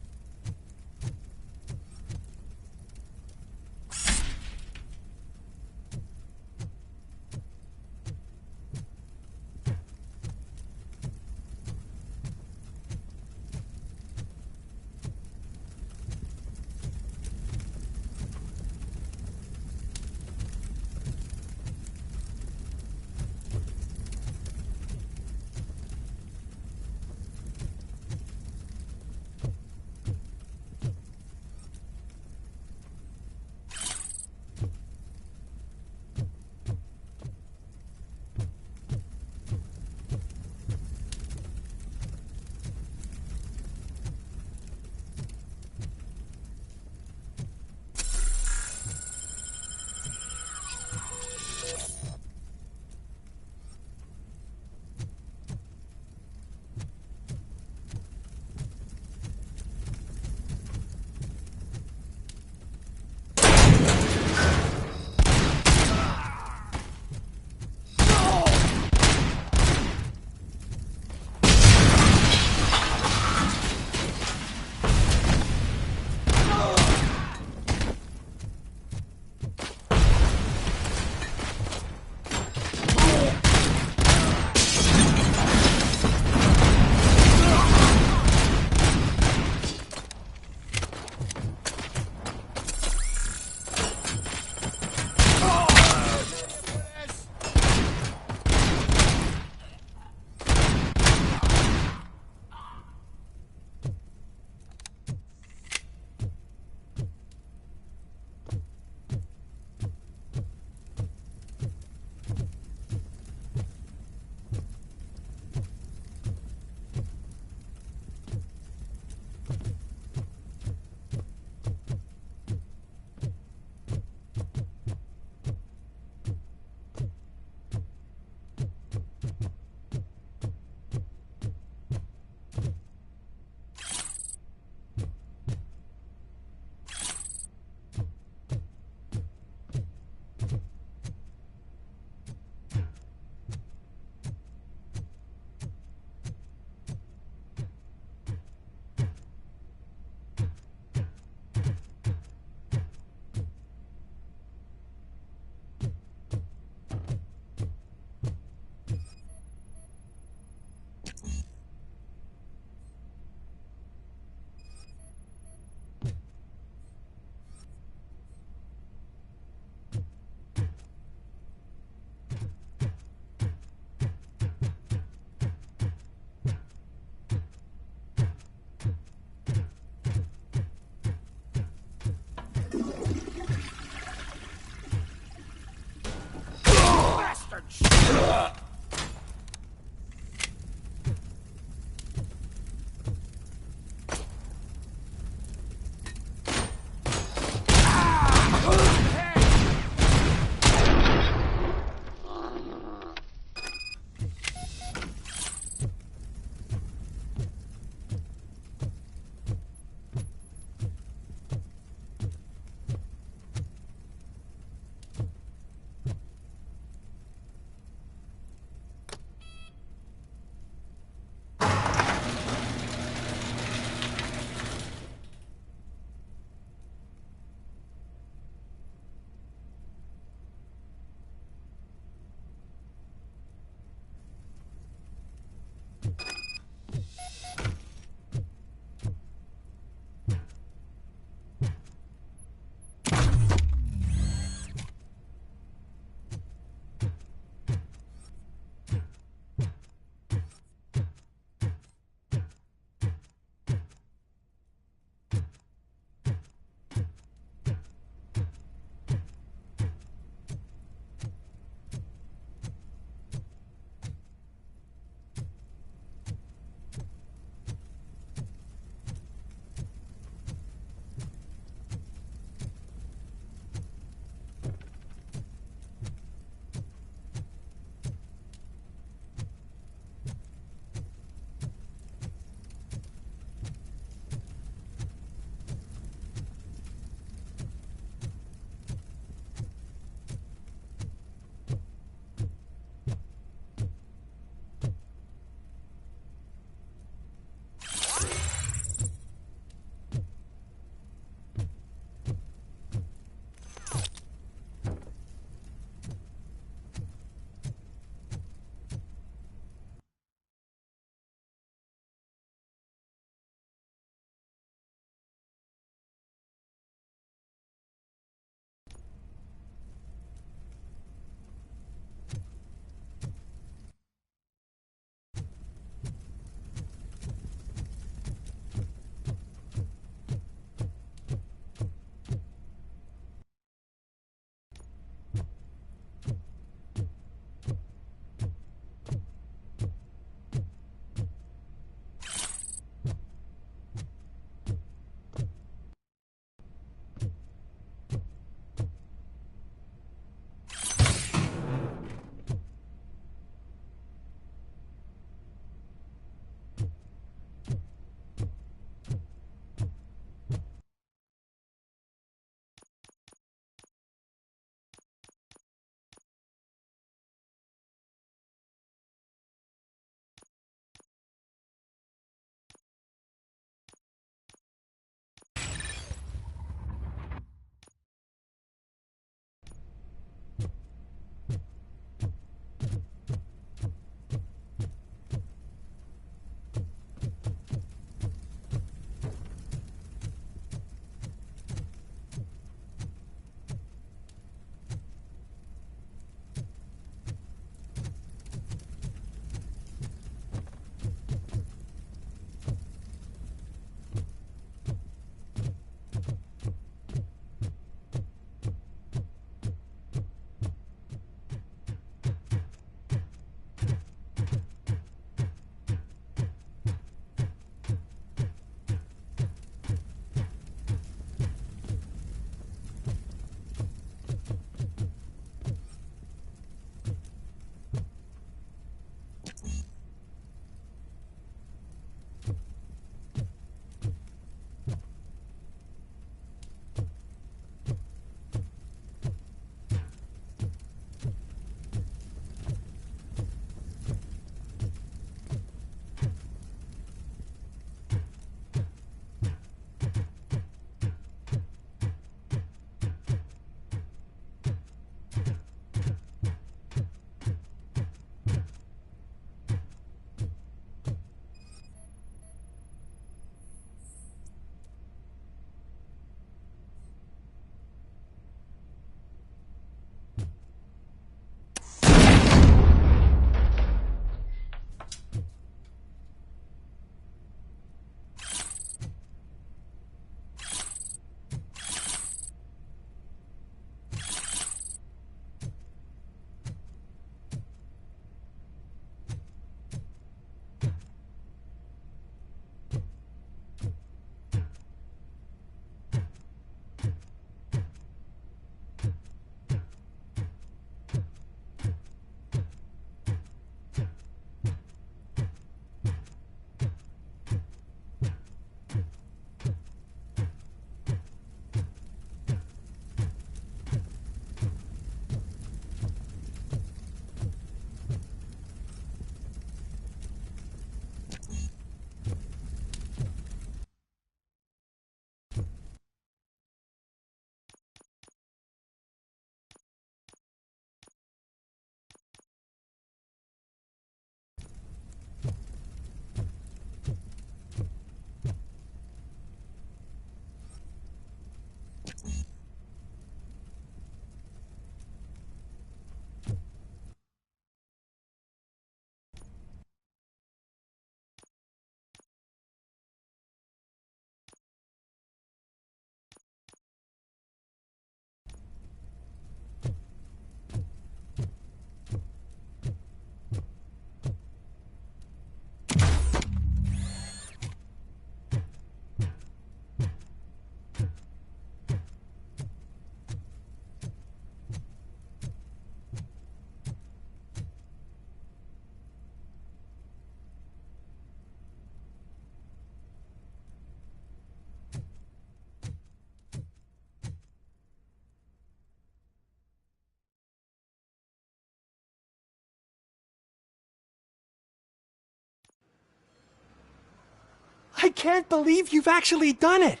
I can't believe you've actually done it!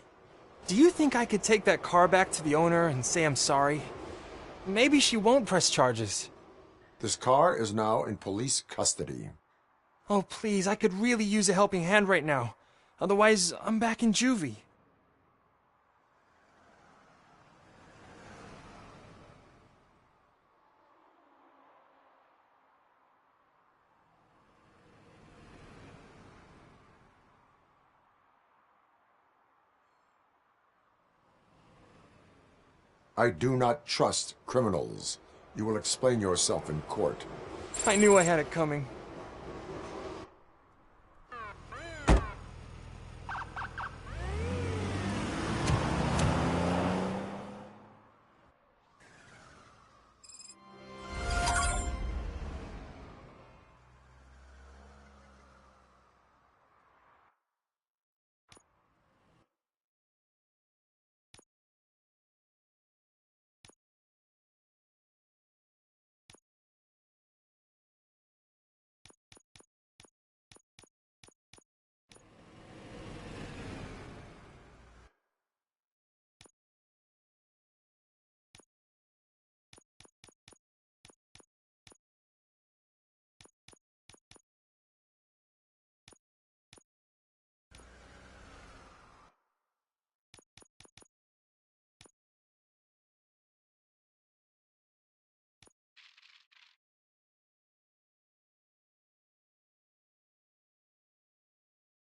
Do you think I could take that car back to the owner and say I'm sorry? Maybe she won't press charges. This car is now in police custody. Oh, please, I could really use a helping hand right now. Otherwise, I'm back in juvie. I do not trust criminals. You will explain yourself in court. I knew I had it coming.